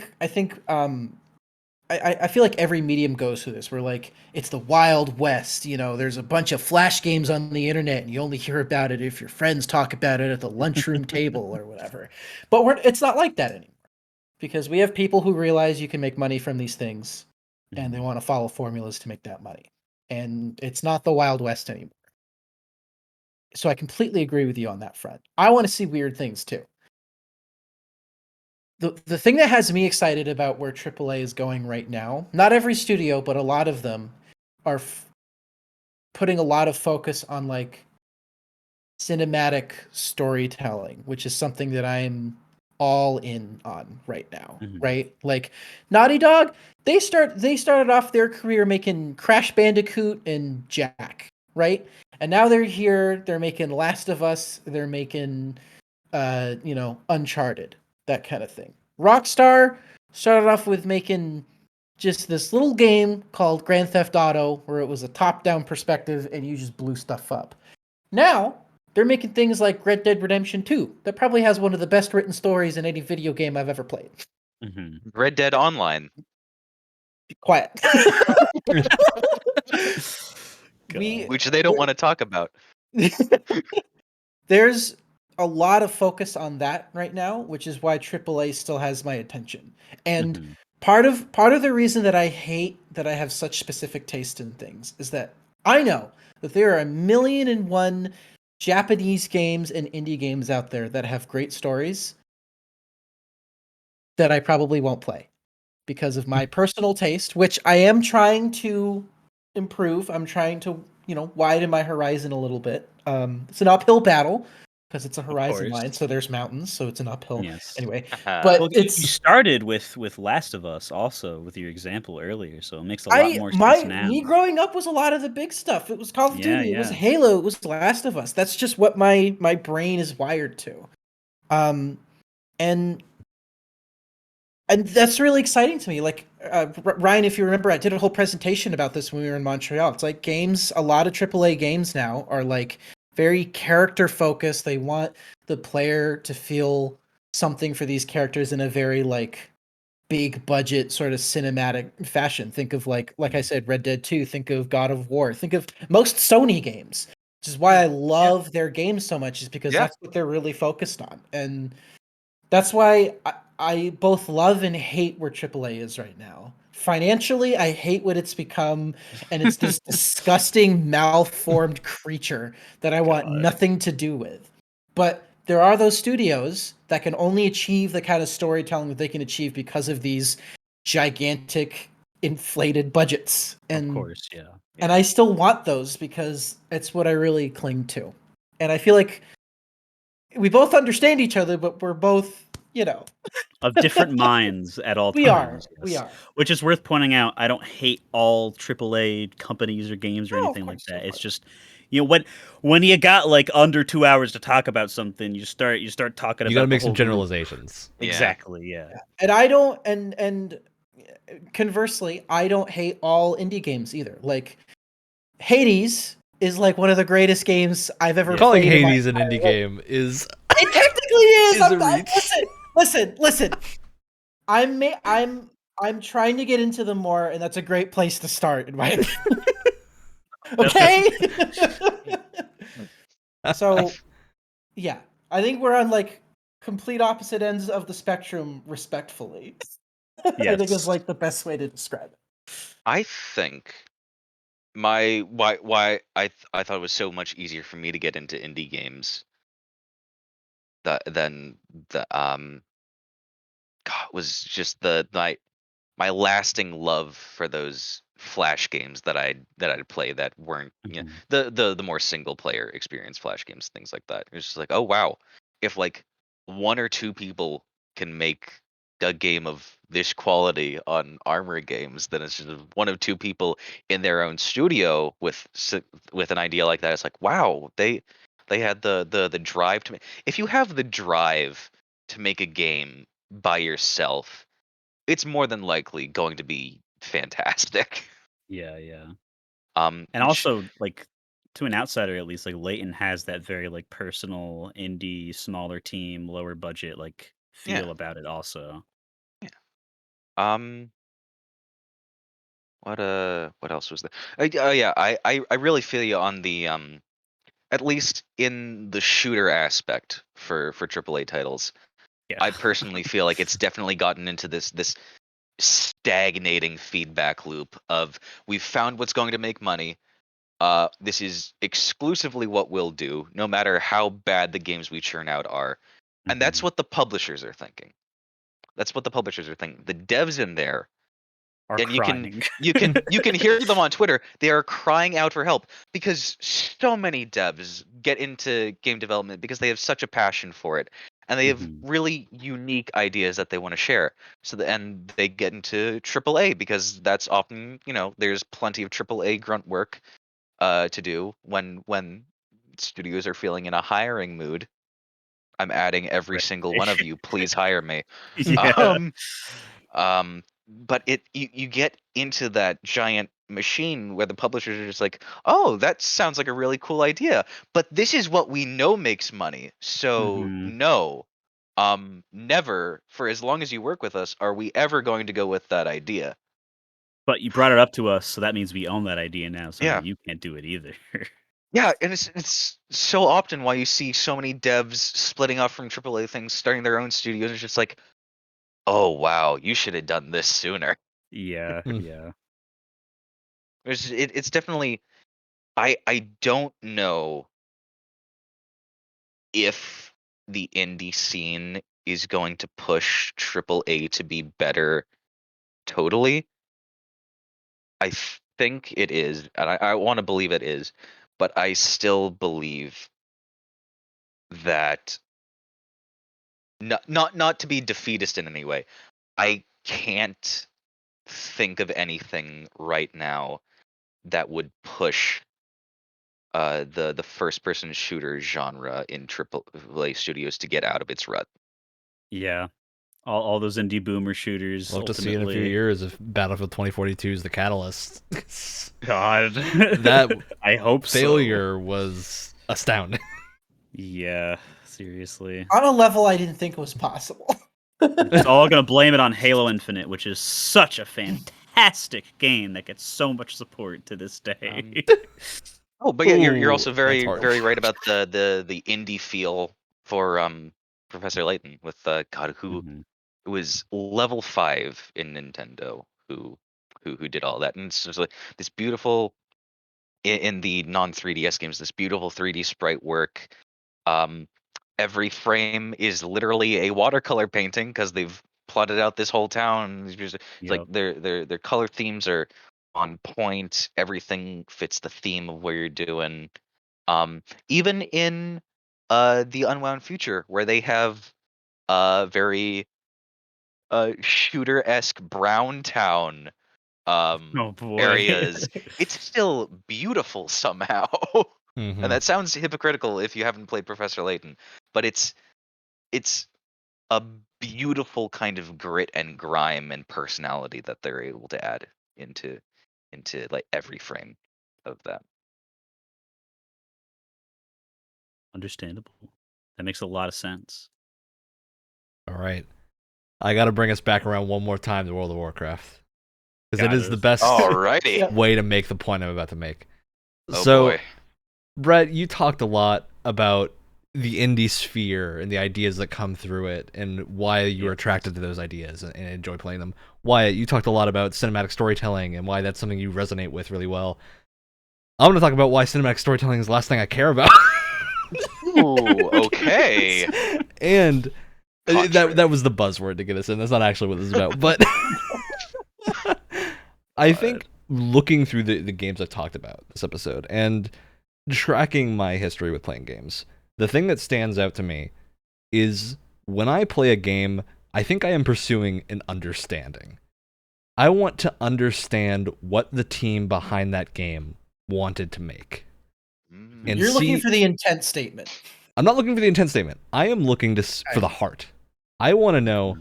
like every medium goes through this. Where like it's the Wild West, there's a bunch of flash games on the internet, and you only hear about it if your friends talk about it at the lunchroom table or whatever. But it's not like that anymore, because we have people who realize you can make money from these things, and they want to follow formulas to make that money. And it's not the Wild West anymore. So I completely agree with you on that front. I want to see weird things too. The thing that has me excited about where AAA is going right now, not every studio, but a lot of them are putting a lot of focus on like cinematic storytelling, which is something that I'm all in on right now, right? Like Naughty Dog, they started off their career making Crash Bandicoot and Jack, right? And now they're making Last of Us, they're making Uncharted, that kind of thing. Rockstar started off with making just this little game called Grand Theft Auto, where it was a top-down perspective and you just blew stuff up. Now, they're making things like Red Dead Redemption 2, that probably has one of the best written stories in any video game I've ever played. Red Dead Online. Be quiet. Which they don't want to talk about. There's a lot of focus on that right now, which is why AAA still has my attention. And part of the reason that I hate that I have such specific taste in things is that I know that there are 1,000,001 Japanese games and indie games out there that have great stories that I probably won't play because of my personal taste, which I am trying to improve. I'm trying to, widen my horizon a little bit. It's an uphill battle because it's a horizon line, so there's mountains, so it's an uphill. Yes. Anyway, but you started with Last of Us also with your example earlier, so it makes a lot more sense now. Me growing up was a lot of the big stuff. It was Call of Duty, it was Halo, it was Last of Us. That's just what my brain is wired to. And that's really exciting to me. Like, Ryan, if you remember, I did a whole presentation about this when we were in Montreal. It's like a lot of AAA games now are like very character focused. They want the player to feel something for these characters in a very like big budget sort of cinematic fashion. Think of like I said, Red Dead 2, think of God of War, think of most Sony games, which is why I love their games so much, is because that's what they're really focused on. And that's why I both love and hate where AAA is right now. Financially, I hate what it's become, and it's this disgusting, malformed creature that I want nothing to do with. But there are those studios that can only achieve the kind of storytelling that they can achieve because of these gigantic, inflated budgets. And, of course, yeah. And I still want those because it's what I really cling to. And I feel like we both understand each other, but we're both, of different minds at all times. We are. Which is worth pointing out. I don't hate all AAA companies or games or anything like that. It's just, when you got like under 2 hours to talk about something, you start talking about. You got to make some generalizations. Exactly. Yeah. And I don't, and conversely, I don't hate all indie games either. Like Hades is like one of the greatest games I've ever played. Calling Hades an indie game is... It technically technically is. Is a reach. Listen. I'm trying to get into them more, and that's a great place to start, in my opinion. Okay. So, yeah, I think we're on like complete opposite ends of the spectrum, respectfully. I think is Yes. like the best way to describe it. I think why I thought it was so much easier for me to get into indie games than the God, was just my lasting love for those flash games that I'd play that weren't Mhm. the more single player experience flash games, things like that. It's just like, oh wow, if like one or two people can make a game of this quality on Armory Games, then it's just one of two people in their own studio with an idea like that. It's like, wow, they had the drive to make. If you have the drive to make a game by yourself, it's more than likely going to be fantastic. Yeah, yeah. And Which also, like, to an outsider at least, like Leighton has that very like personal indie, smaller team, lower budget like yeah, feel about it. Also, yeah. Um, what else was there? Yeah, I really feel you on the at least in the shooter aspect for AAA titles. yeah. I personally feel like it's definitely gotten into this stagnating feedback loop of we've found what's going to make money. This is exclusively what we'll do, no matter how bad the games we churn out are. And that's Mhm. what the publishers are thinking. That's what the publishers are thinking. The devs in there, Are and crying. you can hear them on Twitter. They are crying out for help because so many devs get into game development because they have such a passion for it, and they have Mhm. really unique ideas that they want to share. And they get into AAA because that's often, there's plenty of AAA grunt work to do when studios are feeling in a hiring mood. I'm adding every single one of Right. you. Please hire me. Yeah. Um, but you get into that giant machine where the publishers are just like, oh, that sounds like a really cool idea, but this is what we know makes money. So Mhm. no, never for as long as you work with us are we ever going to go with that idea. But you brought it up to us, so that means we own that idea now. So now Yeah. you can't do it either. Yeah, and it's so often why you see so many devs splitting off from AAA things, starting their own studios. It's just like, oh wow, you should have done this sooner. Yeah, Mm. yeah. It's definitely, I don't know if the indie scene is going to push AAA to be better totally. I think it is, and I want to believe it is, but I still believe that not to be defeatist in any way. I can't think of anything right now that would push the first person shooter genre in AAA studios to get out of its rut. Yeah. All those indie boomer shooters We'll have to see in a few ultimately. years if Battlefield 2042 is the catalyst. God. That I hope so. failure was astounding. Yeah, seriously. On a level I didn't think was possible. It's all gonna blame it on Halo Infinite, which is such a fantastic game that gets so much support to this Um, day. oh, but yeah, you're Ooh, also that's very harsh. very right about the indie feel for Professor Layton with God, Mhm. who was level 5 in Nintendo, who did all that, and it's just like this beautiful in the non 3DS games, this beautiful 3D sprite work. Um, every frame is literally a watercolor painting because they've plotted out this whole town. It's like Yep. their color themes are on point. Everything fits the theme of what you're doing. Even in the Unwound Future, where they have very shooter-esque brown town Oh boy. areas, it's still beautiful somehow. And Hmm. that sounds hypocritical if you haven't played Professor Layton, but it's a beautiful kind of grit and grime and personality that they're able to add into like every frame of that. Understandable. That makes a lot of sense. All right. I got to bring us back around one more time to World of Warcraft. Because it Got is it. the best Alrighty. way to make the point I'm about to make. Oh So, boy. Brett, you talked a lot about the indie sphere and the ideas that come through it and why you were attracted to those ideas and enjoy playing them. Wyatt, you talked a lot about cinematic storytelling and why that's something you resonate with really well. I'm going to talk about why cinematic storytelling is the last thing I care about. Ooh, okay. And Contrary. that was the buzzword to get us in. That's not actually what this is about. But I think looking through the games I've talked about this episode and tracking my history with playing games, the thing that stands out to me is when I play a game, I think I am pursuing an understanding. I want to understand what the team behind that game wanted to make. And You're looking for the intent statement. I'm not looking for the intent statement. I am looking for the heart. I want to know,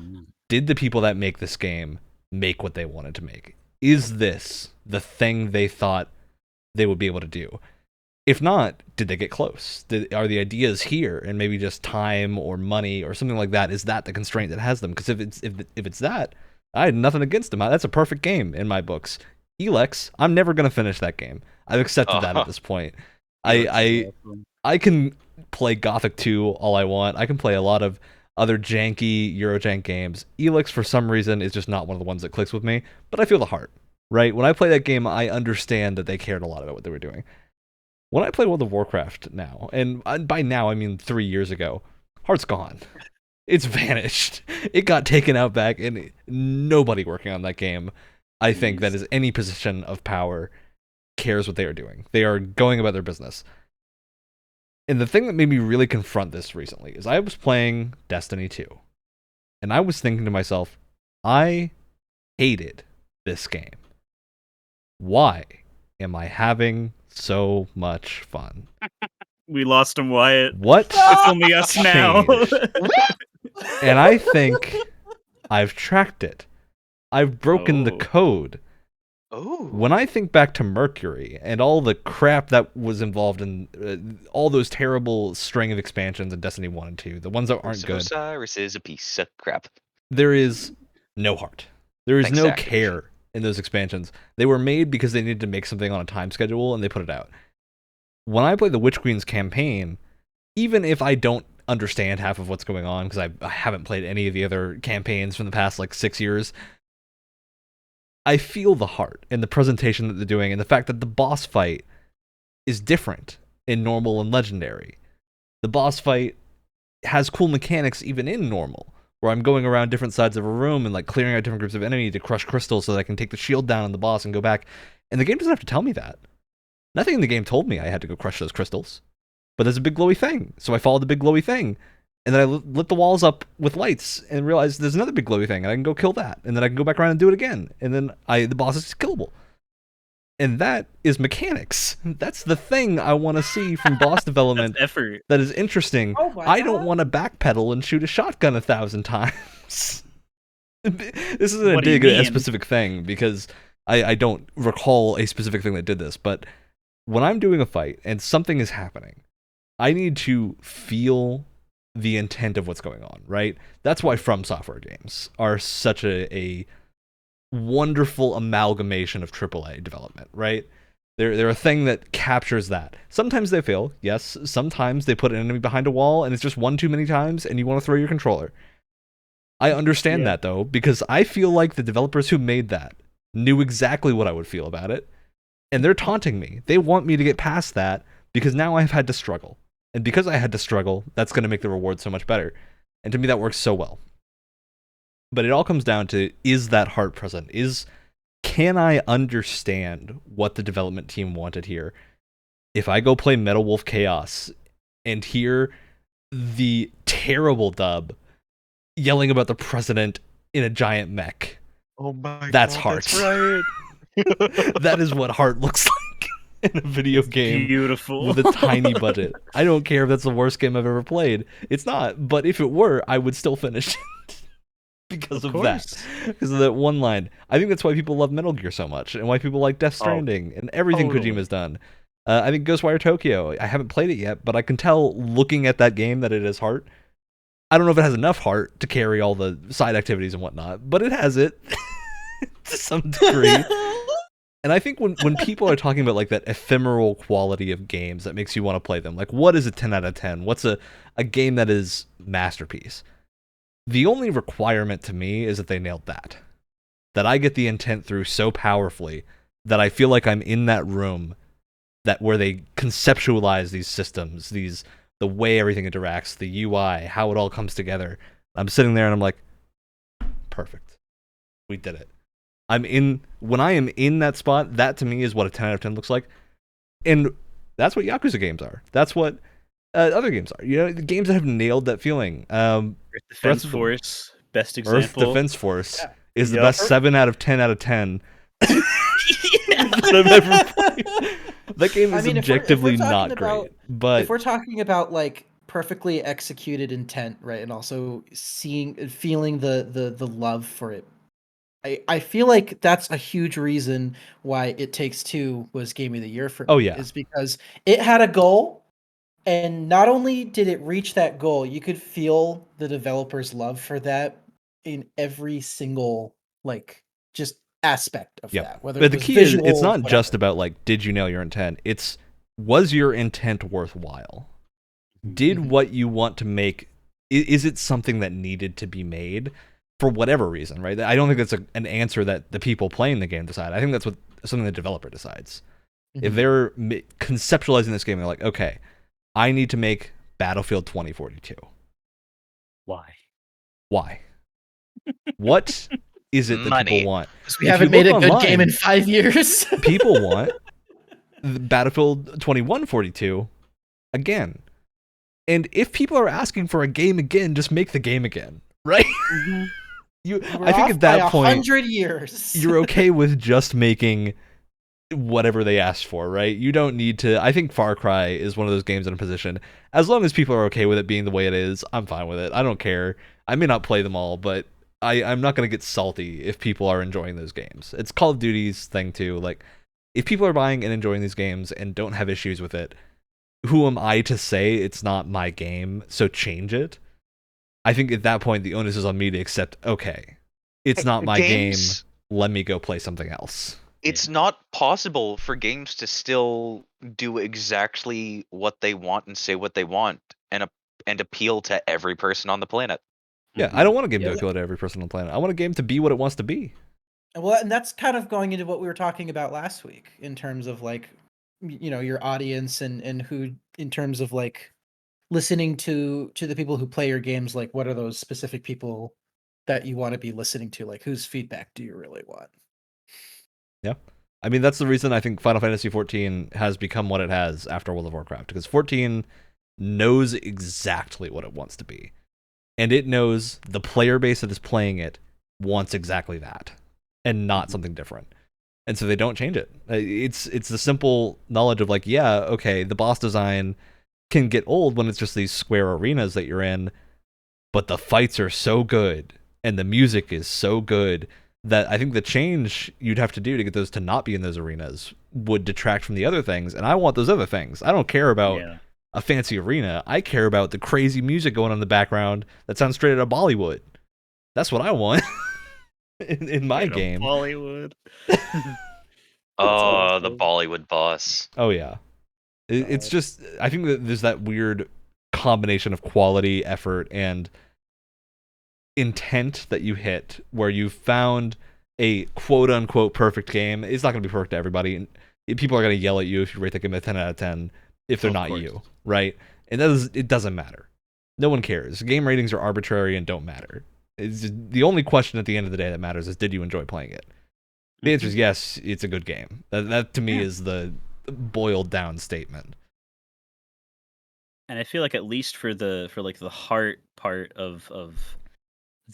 did the people that make this game make what they wanted to make? Is this the thing they thought they would be able to do? If not, did they get close? Are the ideas here, and maybe just time or money or something like that? Is that the constraint that has them? Because if it's that, I had nothing against them. That's a perfect game in my books. Elex, I'm never gonna finish that game. I've accepted that at this point. I can play Gothic 2 all I want. I can play a lot of other janky Eurojank games. Elex, for some reason, is just not one of the ones that clicks with me, but I feel the heart, right? When I play that game, I understand that they cared a lot about what they were doing. When I play World of Warcraft now, and by now I mean 3 years ago, heart's gone. It's vanished. It got taken out back, and nobody working on that game, I think, that is any position of power, cares what they are doing. They are going about their business. And the thing that made me really confront this recently is I was playing Destiny 2. And I was thinking to myself, I hated this game. Why am I having so much fun? We lost him, Wyatt. What? It's only us now. And I think I've tracked it. I've broken the code. Oh. When I think back to Mercury and all the crap that was involved in all those terrible string of expansions in Destiny 1 and 2, the ones that aren't good, Osiris is a piece of crap. there is no heart. There is Thanks no to Activision. care in those expansions. They were made because they needed to make something on a time schedule, and they put it out. When I play the Witch Queen's campaign, even if I don't understand half of what's going on, because I haven't played any of the other campaigns from the past, 6 years, I feel the heart and the presentation that they're doing, and the fact that the boss fight is different in normal and legendary. The boss fight has cool mechanics even in normal, where I'm going around different sides of a room and clearing out different groups of enemy to crush crystals so that I can take the shield down on the boss and go back. And the game doesn't have to tell me that. Nothing in the game told me I had to go crush those crystals. But there's a big glowy thing, so I followed the big glowy thing. And then I lit the walls up with lights and realized there's another big glowy thing, and I can go kill that. And then I can go back around and do it again. And then the boss is killable. And that is mechanics. That's the thing I want to see from boss development. That's effort. That is interesting. Oh my I don't God. want to backpedal and shoot a shotgun 1,000 times. This isn't a What do you dig at a mean? specific thing, because I don't recall a specific thing that did this. But when I'm doing a fight and something is happening, I need to feel the intent of what's going on, right? That's why From Software games are such a wonderful amalgamation of AAA development, right? They're a thing that captures that. Sometimes they fail, yes. Sometimes they put an enemy behind a wall and it's just one too many times and you want to throw your controller. I understand that, though, because I feel like the developers who made that knew exactly what I would feel about it, and they're taunting me. They want me to get past that because now I've had to struggle. And because I had to struggle, that's going to make the reward so much better. And to me, that works so well. But it all comes down to, is that heart present? Can I understand what the development team wanted here? If I go play Metal Wolf Chaos and hear the terrible dub yelling about the president in a giant mech, Oh my that's God, heart. That's right. That is what heart looks like in a video game. Beautiful. With a tiny budget. I don't care if that's the worst game I've ever played. It's not. But if it were, I would still finish it. Because of that. Because of that one line. I think that's why people love Metal Gear so much, and why people like Death Stranding, and everything totally. Kojima's done. I think Ghostwire Tokyo, I haven't played it yet, but I can tell looking at that game that it is heart. I don't know if it has enough heart to carry all the side activities and whatnot, but it has it to some degree. And I think when people are talking about like that ephemeral quality of games that makes you want to play them, like what is a 10 out of 10? What's a game that is masterpiece? The only requirement to me is that they nailed that. That I get the intent through so powerfully that I feel like I'm in that room where they conceptualize these systems, the way everything interacts, the UI, how it all comes together. I'm sitting there and I'm like, perfect. We did it. When I am in that spot, that to me is what a 10 out of 10 looks like. And that's what Yakuza games are. That's what other games are. You know, the games that have nailed that feeling. Earth Defense Force, best Earth example. Defense Force is the best 7 out of 10 out of 10 that I've ever played. That game is objectively not great. But if we're talking about like perfectly executed intent, right, and also feeling the love for it, I feel like that's a huge reason why It Takes Two was Game of the Year for me. Oh, yeah. Is because it had a goal, and not only did it reach that goal, you could feel the developers' love for that in every single like just aspect of that. Whether but it the was key visual, is it's not whatever. just about like did you nail your intent? It's was your intent worthwhile? Did what you want to make, is it something that needed to be made for whatever reason, right? I don't think that's an answer that the people playing the game decide. I think that's something the developer decides. If they're conceptualizing this game, they're like, okay, I need to make Battlefield 2042. Why? What is it that people want? We haven't made a good game in 5 years. People want Battlefield 2142 again. And if people are asking for a game again, just make the game again, right? I think at that point, 100 years, you're okay with just making whatever they asked for, right? You don't need to. I think Far Cry is one of those games in a position. As long as people are okay with it being the way it is, I'm fine with it. I don't care. I may not play them all, but I'm not going to get salty if people are enjoying those games. It's Call of Duty's thing too. Like, if people are buying and enjoying these games and don't have issues with it, who am I to say it's not my game, so change it? I think at that point, the onus is on me to accept, okay, it's not my game, let me go play something else. It's not possible for games to still do exactly what they want and say what they want and appeal to every person on the planet. Yeah, I don't want a game to appeal to every person on the planet. I want a game to be what it wants to be. Well, and that's kind of going into what we were talking about last week in terms of like, you know, your audience and who, in terms of like listening to the people who play your games, like what are those specific people that you want to be listening to? Like whose feedback do you really want? Yeah. I mean, that's the reason I think Final Fantasy XIV has become what it has after World of Warcraft, because 14 knows exactly what it wants to be. And it knows the player base that is playing it wants exactly that and not something different. And so they don't change it. It's the simple knowledge of like, yeah, okay, the boss design can get old when it's just these square arenas that you're in, but the fights are so good and the music is so good that I think the change you'd have to do to get those to not be in those arenas would detract from the other things. And I want those other things. I don't care about a fancy arena. I care about the crazy music going on in the background that sounds straight out of Bollywood. That's what I want in my game. Bollywood. Oh, the Bollywood boss. Oh, yeah. It's just, I think that there's that weird combination of quality, effort, and intent that you hit where you found a quote-unquote perfect game. It's not going to be perfect to everybody. And people are going to yell at you if you rate the game a 10 out of 10 if they're not you, right? And it doesn't matter. No one cares. Game ratings are arbitrary and don't matter. It's just, the only question at the end of the day that matters is, did you enjoy playing it? The answer is yes, it's a good game. That to me is the boiled down statement. And I feel like at least for the heart part of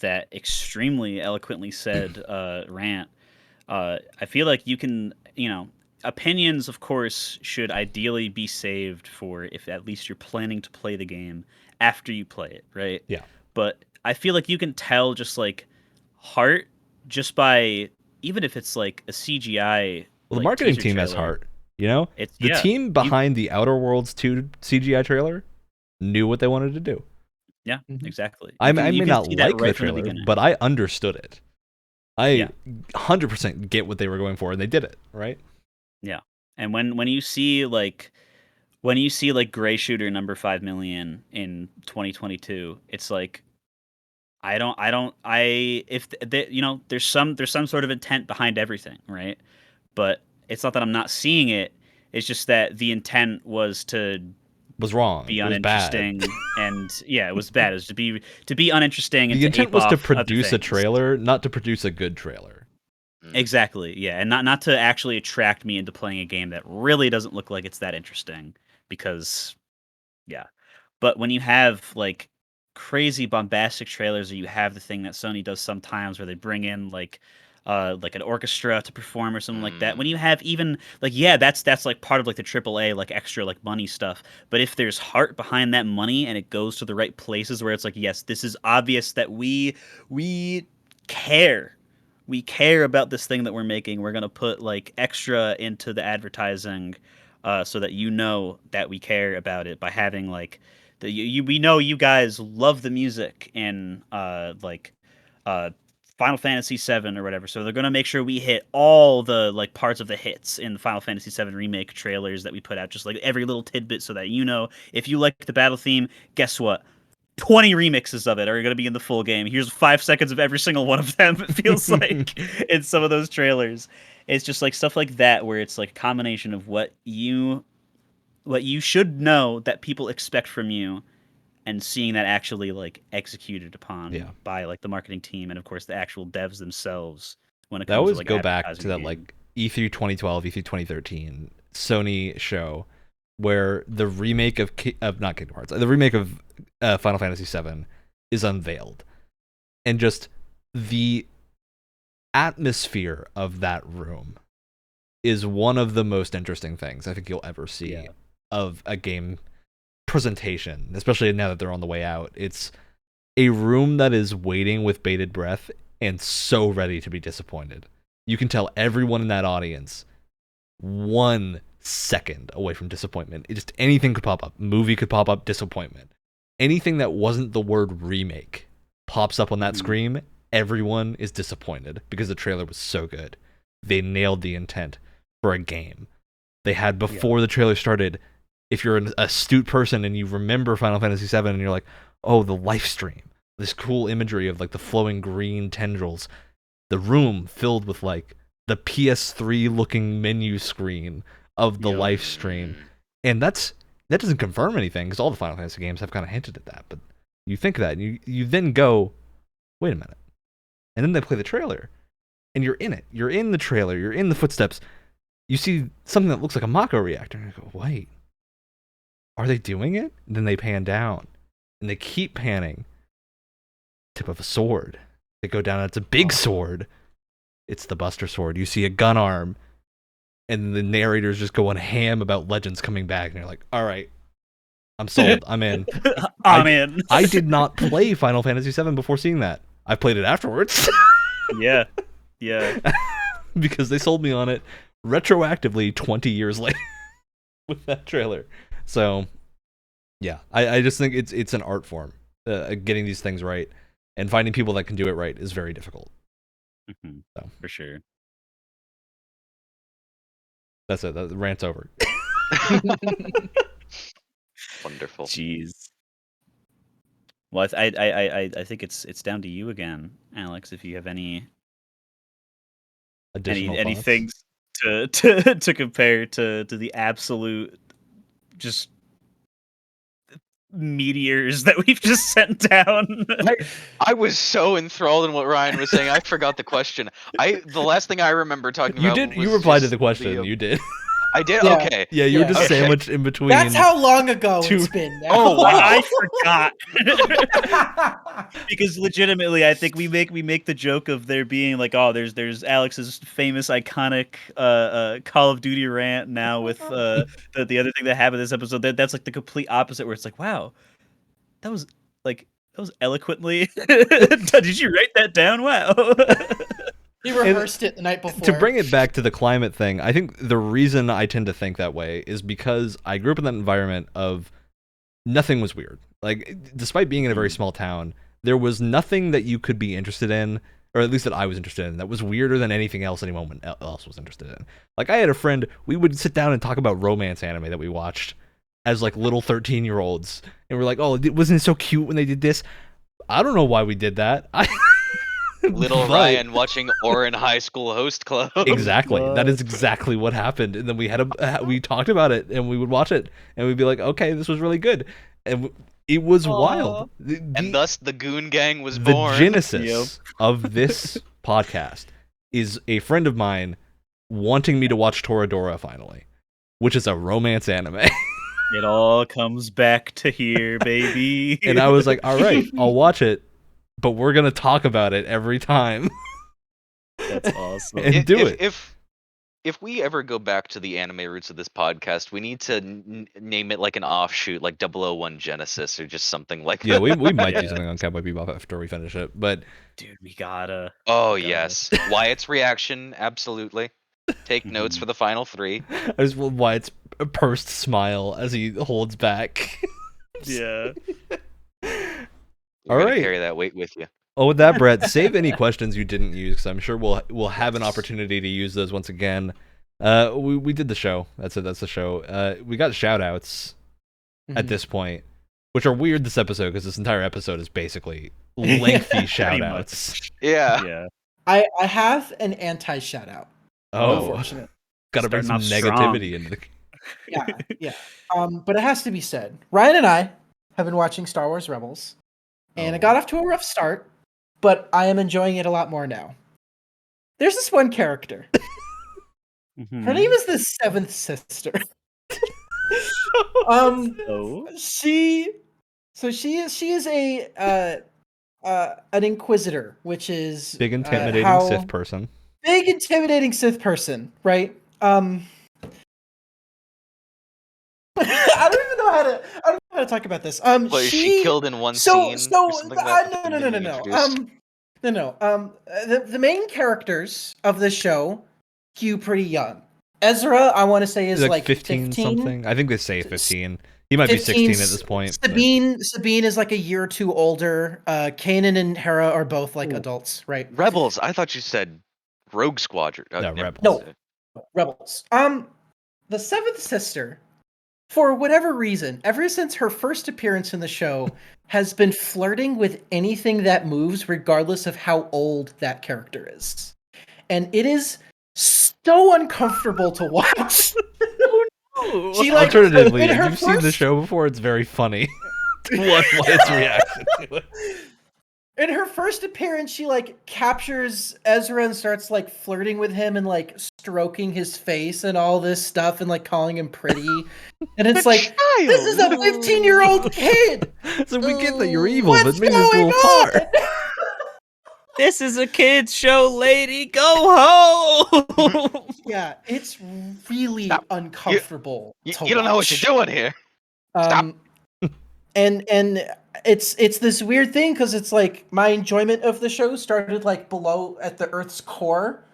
that extremely eloquently said rant, I feel like you can, opinions of course should ideally be saved for if at least you're planning to play the game after you play it, right? Yeah. But I feel like you can tell just like heart just by, even if it's like a CGI. Well, the marketing team has heart. It's the team behind the Outer Worlds 2 CGI trailer knew what they wanted to do. Yeah, Mhm. exactly. I may not see that like right the from trailer, beginning. but I understood it. I Yeah. 100% get what they were going for, and they did it, right? Yeah, and when you see like Gray Shooter number 5 million in 2022, it's like if there's some sort of intent behind everything, right? But it's not that I'm not seeing it. It's just that the intent was to Was wrong. be It was bad. uninteresting, and yeah, it was bad. It was to be uninteresting and The to intent ape was to off other produce a things. trailer, not to produce a good trailer. Exactly, yeah, and not to actually attract me into playing a game that really doesn't look like it's that interesting, because yeah. But when you have like crazy bombastic trailers, or you have the thing that Sony does sometimes where they bring in like an orchestra to perform or something like that. When you have even like, yeah, that's like part of like the AAA like extra like money stuff. But if there's heart behind that money and it goes to the right places where it's like, yes, this is obvious that we care. We care about this thing that we're making. We're gonna put like extra into the advertising, so that you know that we care about it by having like we know you guys love the music in uh Final Fantasy VII or whatever. So they're gonna make sure we hit all the like parts of the hits in the Final Fantasy VII remake trailers that we put out, just like every little tidbit, so that you know if you like the battle theme, guess what? 20 remixes of it are going to be in the full game. Here's 5 seconds of every single one of them. It feels like in some of those trailers. It's just like stuff like that where it's like a combination of what you should know that people expect from you, and seeing that actually like executed upon by like the marketing team and of course the actual devs themselves when it They comes to always like go back advertising to that game. like E3 2012, E3 2013 Sony show where the remake of not Kingdom Hearts, the remake of Final Fantasy VII is unveiled, and just the atmosphere of that room is one of the most interesting things I think you'll ever see of a game presentation, especially now that they're on the way out. It's a room that is waiting with bated breath and so ready to be disappointed. You can tell everyone in that audience 1 second away from disappointment. Anything could pop up. Movie could pop up, disappointment. Anything that wasn't the word remake pops up on that screen, everyone is disappointed because the trailer was so good. They nailed the intent for a game. They had before the trailer started, if you're an astute person and you remember Final Fantasy VII and you're like, oh, the life stream, this cool imagery of like the flowing green tendrils, the room filled with like the PS3 looking menu screen of the live stream. And that doesn't confirm anything because all the Final Fantasy games have kind of hinted at that. But you think that, and you then go, wait a minute. And then they play the trailer, and you're in it. You're in the trailer. You're in the footsteps. You see something that looks like a Mako reactor, and you go, wait, are they doing it? And then they pan down, and they keep panning. Tip of a sword. They go down, it's a big sword. It's the Buster Sword. You see a gun arm, and the narrator's just going ham about legends coming back, and you're like, all right, I'm sold. I'm in. I'm in. I did not play Final Fantasy VII before seeing that. I played it afterwards. Yeah. Because they sold me on it retroactively 20 years later with that trailer. So, yeah, I just think it's an art form. Getting these things right and finding people that can do it right is very difficult. So. For sure. That's it. The rant's over. Wonderful. Jeez. Well, I think it's down to you again, Alex. If you have any things to compare to the absolute just meteors that we've just sent down. I was so enthralled in what Ryan was saying. I forgot the question. The last thing I remember talking about. You replied to the question. You did. I did. Yeah. Okay. Yeah, you were just sandwiched in between. That's how long ago it's been. Now. Oh wow! I forgot. Because legitimately, I think we make the joke of there being like, oh, there's Alex's famous iconic Call of Duty rant now with the other thing that happened this episode. That's like the complete opposite, where it's like, wow, that was eloquently. Did you write that down? Wow. He rehearsed it the night before. To bring it back to the climate thing, I think the reason I tend to think that way is because I grew up in that environment of nothing was weird. Like, despite being in a very small town, there was nothing that you could be interested in, or at least that I was interested in, that was weirder than anything else anyone else was interested in. Like, I had a friend, we would sit down and talk about romance anime that we watched as, like, little 13-year-olds. And we're like, oh, wasn't it so cute when they did this? I don't know why we did that. Little But- Ryan watching Orin High School Host Club. Exactly. That is exactly what happened. And then we talked about it, and we would watch it, and we'd be like, okay, this was really good. And it was wild. And thus the Goon Gang was the born. genesis of this podcast is a friend of mine wanting me to watch Toradora finally, which is a romance anime. It all comes back to here, baby. And I was like, all right, I'll watch it, but we're going to talk about it every time. That's awesome. And do it. If we ever go back to the anime roots of this podcast, we need to name it like an offshoot, like 001 Genesis or just something like Yeah, that. we might do Yeah. something on Cowboy Bebop after we finish it, but Dude, we gotta. Oh, God. yes. Wyatt's reaction, absolutely. Take notes for the final 3. I just love Wyatt's pursed smile as he holds back. Yeah. You're All gonna right. carry that weight with you. Oh, with that, Brett, save any questions you didn't use, because I'm sure we'll have an opportunity to use those once again. We did the show. That's it. That's the show. We got shout-outs at this point, which are weird this episode, because this entire episode is basically lengthy Pretty shout-outs. much. Yeah. Yeah. I have an anti shout out. Oh, Unfortunate. gotta bring some Starting off negativity into the... Yeah. But it has to be said. Ryan and I have been watching Star Wars Rebels, and it got off to a rough start, but I am enjoying it a lot more now. There's this one character. Her name is the Seventh Sister. Oh. She is a an Inquisitor, which is Big intimidating Sith person. big intimidating Sith person, right? I don't even know how to talk about this. But is she killed in one scene? or something like that? No. The main characters of the show skew pretty young. Ezra, I want to say, is He's like 15 something. I think they say 15. He might be 16 at this point. but- Sabine is like a year or two older. Kanan and Hera are both like adults, right? Rebels. I thought you said Rogue Squadron. No, never Rebels. mind. Rebels. The Seventh Sister, for whatever reason, ever since her first appearance in the show, has been flirting with anything that moves, regardless of how old that character is. And it is so uncomfortable to watch. She, like, Alternatively, in if her you've seen the first- show before, it's very funny to watch Wyatt's reaction to it. In her first appearance, she like captures Ezra and starts like flirting with him and like stroking his face and all this stuff and like calling him pretty. And it's like, this is a 15-year-old kid. So we get that you're evil, What's but maybe it's a going little far. on? This is a kids show, lady. Go home. Yeah, it's really Stop. uncomfortable. You to don't know what watch. you're doing here. Stop. And it's this weird thing because it's like my enjoyment of the show started like below at the Earth's core,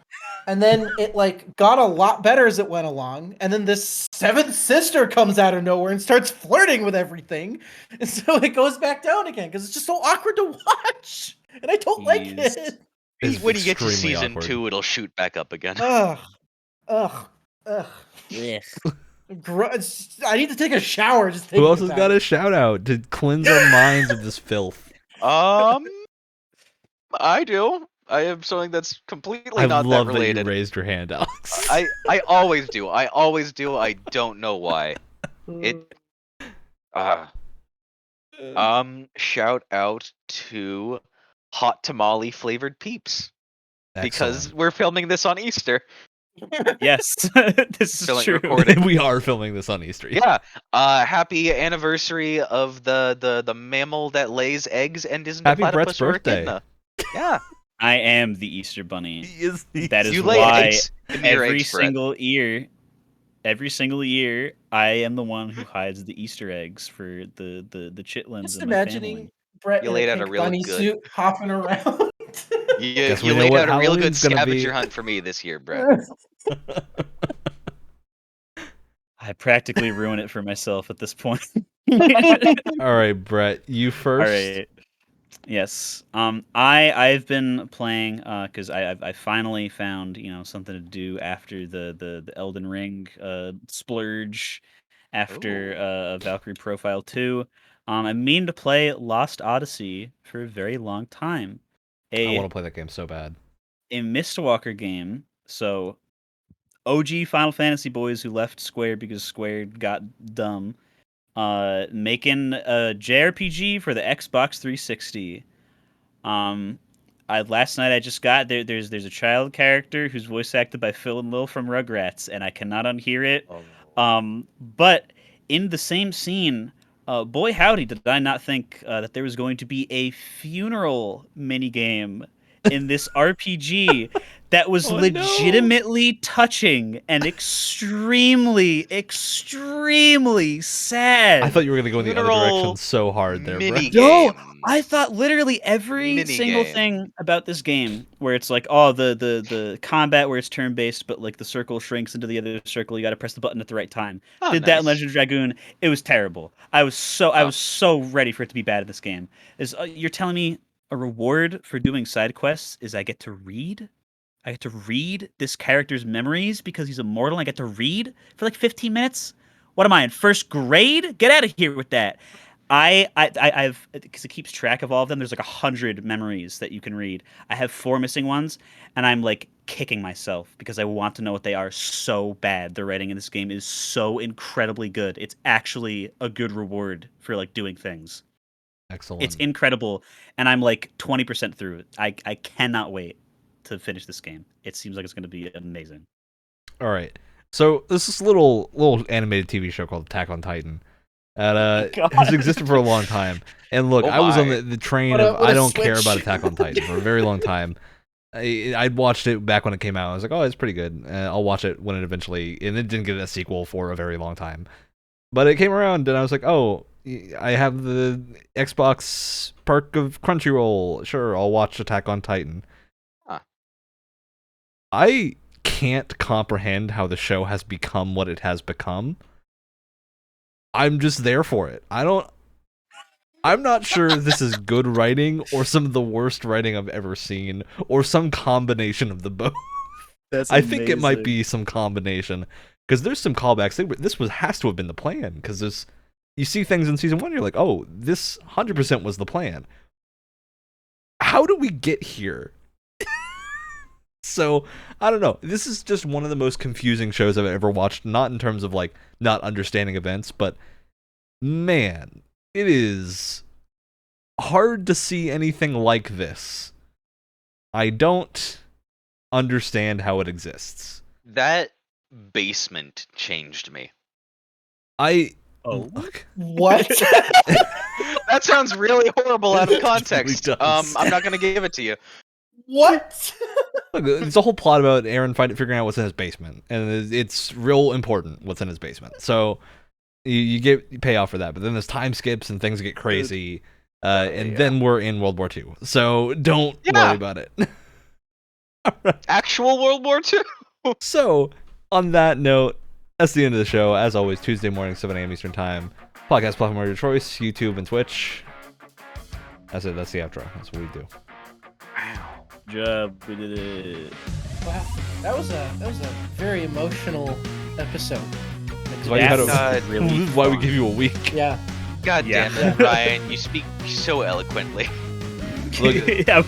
and then it like got a lot better as it went along, and then this Seventh Sister comes out of nowhere and starts flirting with everything, and so it goes back down again because it's just so awkward to watch, and I don't like Jeez. it. It's When you get to extremely season awkward. 2, it'll shoot back up again. Ugh. I need to take a shower. Just Who else thinking has about got it. a shout out to cleanse our minds of this filth? I do. I have something that's completely I not love that that you related. raised your hand, Alex. I always do. I always do. I don't know why. It. Shout out to hot tamale flavored peeps because we're filming this on Easter. Yes, this is Still ain't true. recorded. we are filming this on Easter. Yeah. Happy anniversary of the mammal that lays eggs and isn't Happy a platypus Brett's or a birthday. echidna. Yeah. I am the Easter Bunny. He is the- That is You lay why eggs. Give me your every eggs, Brett. single year, I am the one who hides the Easter eggs for the chitlins. Just in my imagining family. Brett You in laid a out a pink real bunny good- suit hopping around. You Guess we know laid what out a real good Halloween's gonna scavenger be. hunt for me this year, Brett. I practically ruin it for myself at this point. All right, Brett, you first. All right. Yes. I've been playing because I finally found something to do after the Elden Ring splurge after Valkyrie Profile 2. I mean to play Lost Odyssey for a very long time. I want to play that game so bad. A Mistwalker game. So OG Final Fantasy boys who left Square because Square got dumb. Making a JRPG for the Xbox 360. Last night I just got there's a child character who's voice acted by Phil and Lil from Rugrats, and I cannot unhear it. But in the same scene, boy howdy did I not think that there was going to be a funeral minigame in this RPG that was legitimately touching and extremely sad. I thought you were going to go in the other direction so hard there, Brett. No, I thought literally every single thing about this game, where it's like, the combat where it's turn based, but like the circle shrinks into the other circle, you got to press the button at the right time. Did that in Legend of Dragoon? It was terrible. I was so ready for it to be bad at this game. You're telling me a reward for doing side quests is I get to read? I get to read this character's memories because he's immortal. I get to read for like 15 minutes. What am I in first grade? Get out of here with that. I've because it keeps track of all of them. There's like 100 memories that you can read. I have 4 missing ones, and I'm like kicking myself because I want to know what they are so bad. The writing in this game is so incredibly good. It's actually a good reward for like doing things. Excellent. It's incredible, and I'm like 20% through it. I cannot wait to finish this game. It seems like it's going to be amazing. All right. So this is a little animated TV show called Attack on Titan. That has existed for a long time. And look, I was on the train of I don't care about Attack on Titan for a very long time. I'd watched it back when it came out. I was like, oh, it's pretty good. I'll watch it when it eventually... And it didn't get a sequel for a very long time. But it came around, and I was like, oh, I have the Xbox perk of Crunchyroll. Sure, I'll watch Attack on Titan. Huh. I can't comprehend how the show has become what it has become. I'm just there for it. I'm not sure if this is good writing or some of the worst writing I've ever seen, or some combination of the both. I think it might be some combination, because there's some callbacks. This has to have been the plan, because you see things in season 1, you're like, oh, this 100% was the plan. How do we get here? So, I don't know. This is just one of the most confusing shows I've ever watched, not in terms of like not understanding events, but man, it is hard to see anything like this. I don't understand how it exists. That basement changed me. Look. What? That sounds really horrible out of context. It really does. I'm not gonna give it to you. What? Look, it's a whole plot about Aaron figuring out what's in his basement, and it's real important what's in his basement. So you pay off for that, but then there's time skips and things get crazy, then we're in World War II. So don't worry about it. Actual World War II. So on that note, that's the end of the show. As always, Tuesday morning, 7 a.m. Eastern Time. Podcast platform of your choice, YouTube and Twitch. That's it. That's the outro. That's what we do. Job, we did it. Wow, that was a very emotional episode. That's why we give you a week. Yeah. God damn it, Ryan! You speak so eloquently. Look, Yeah,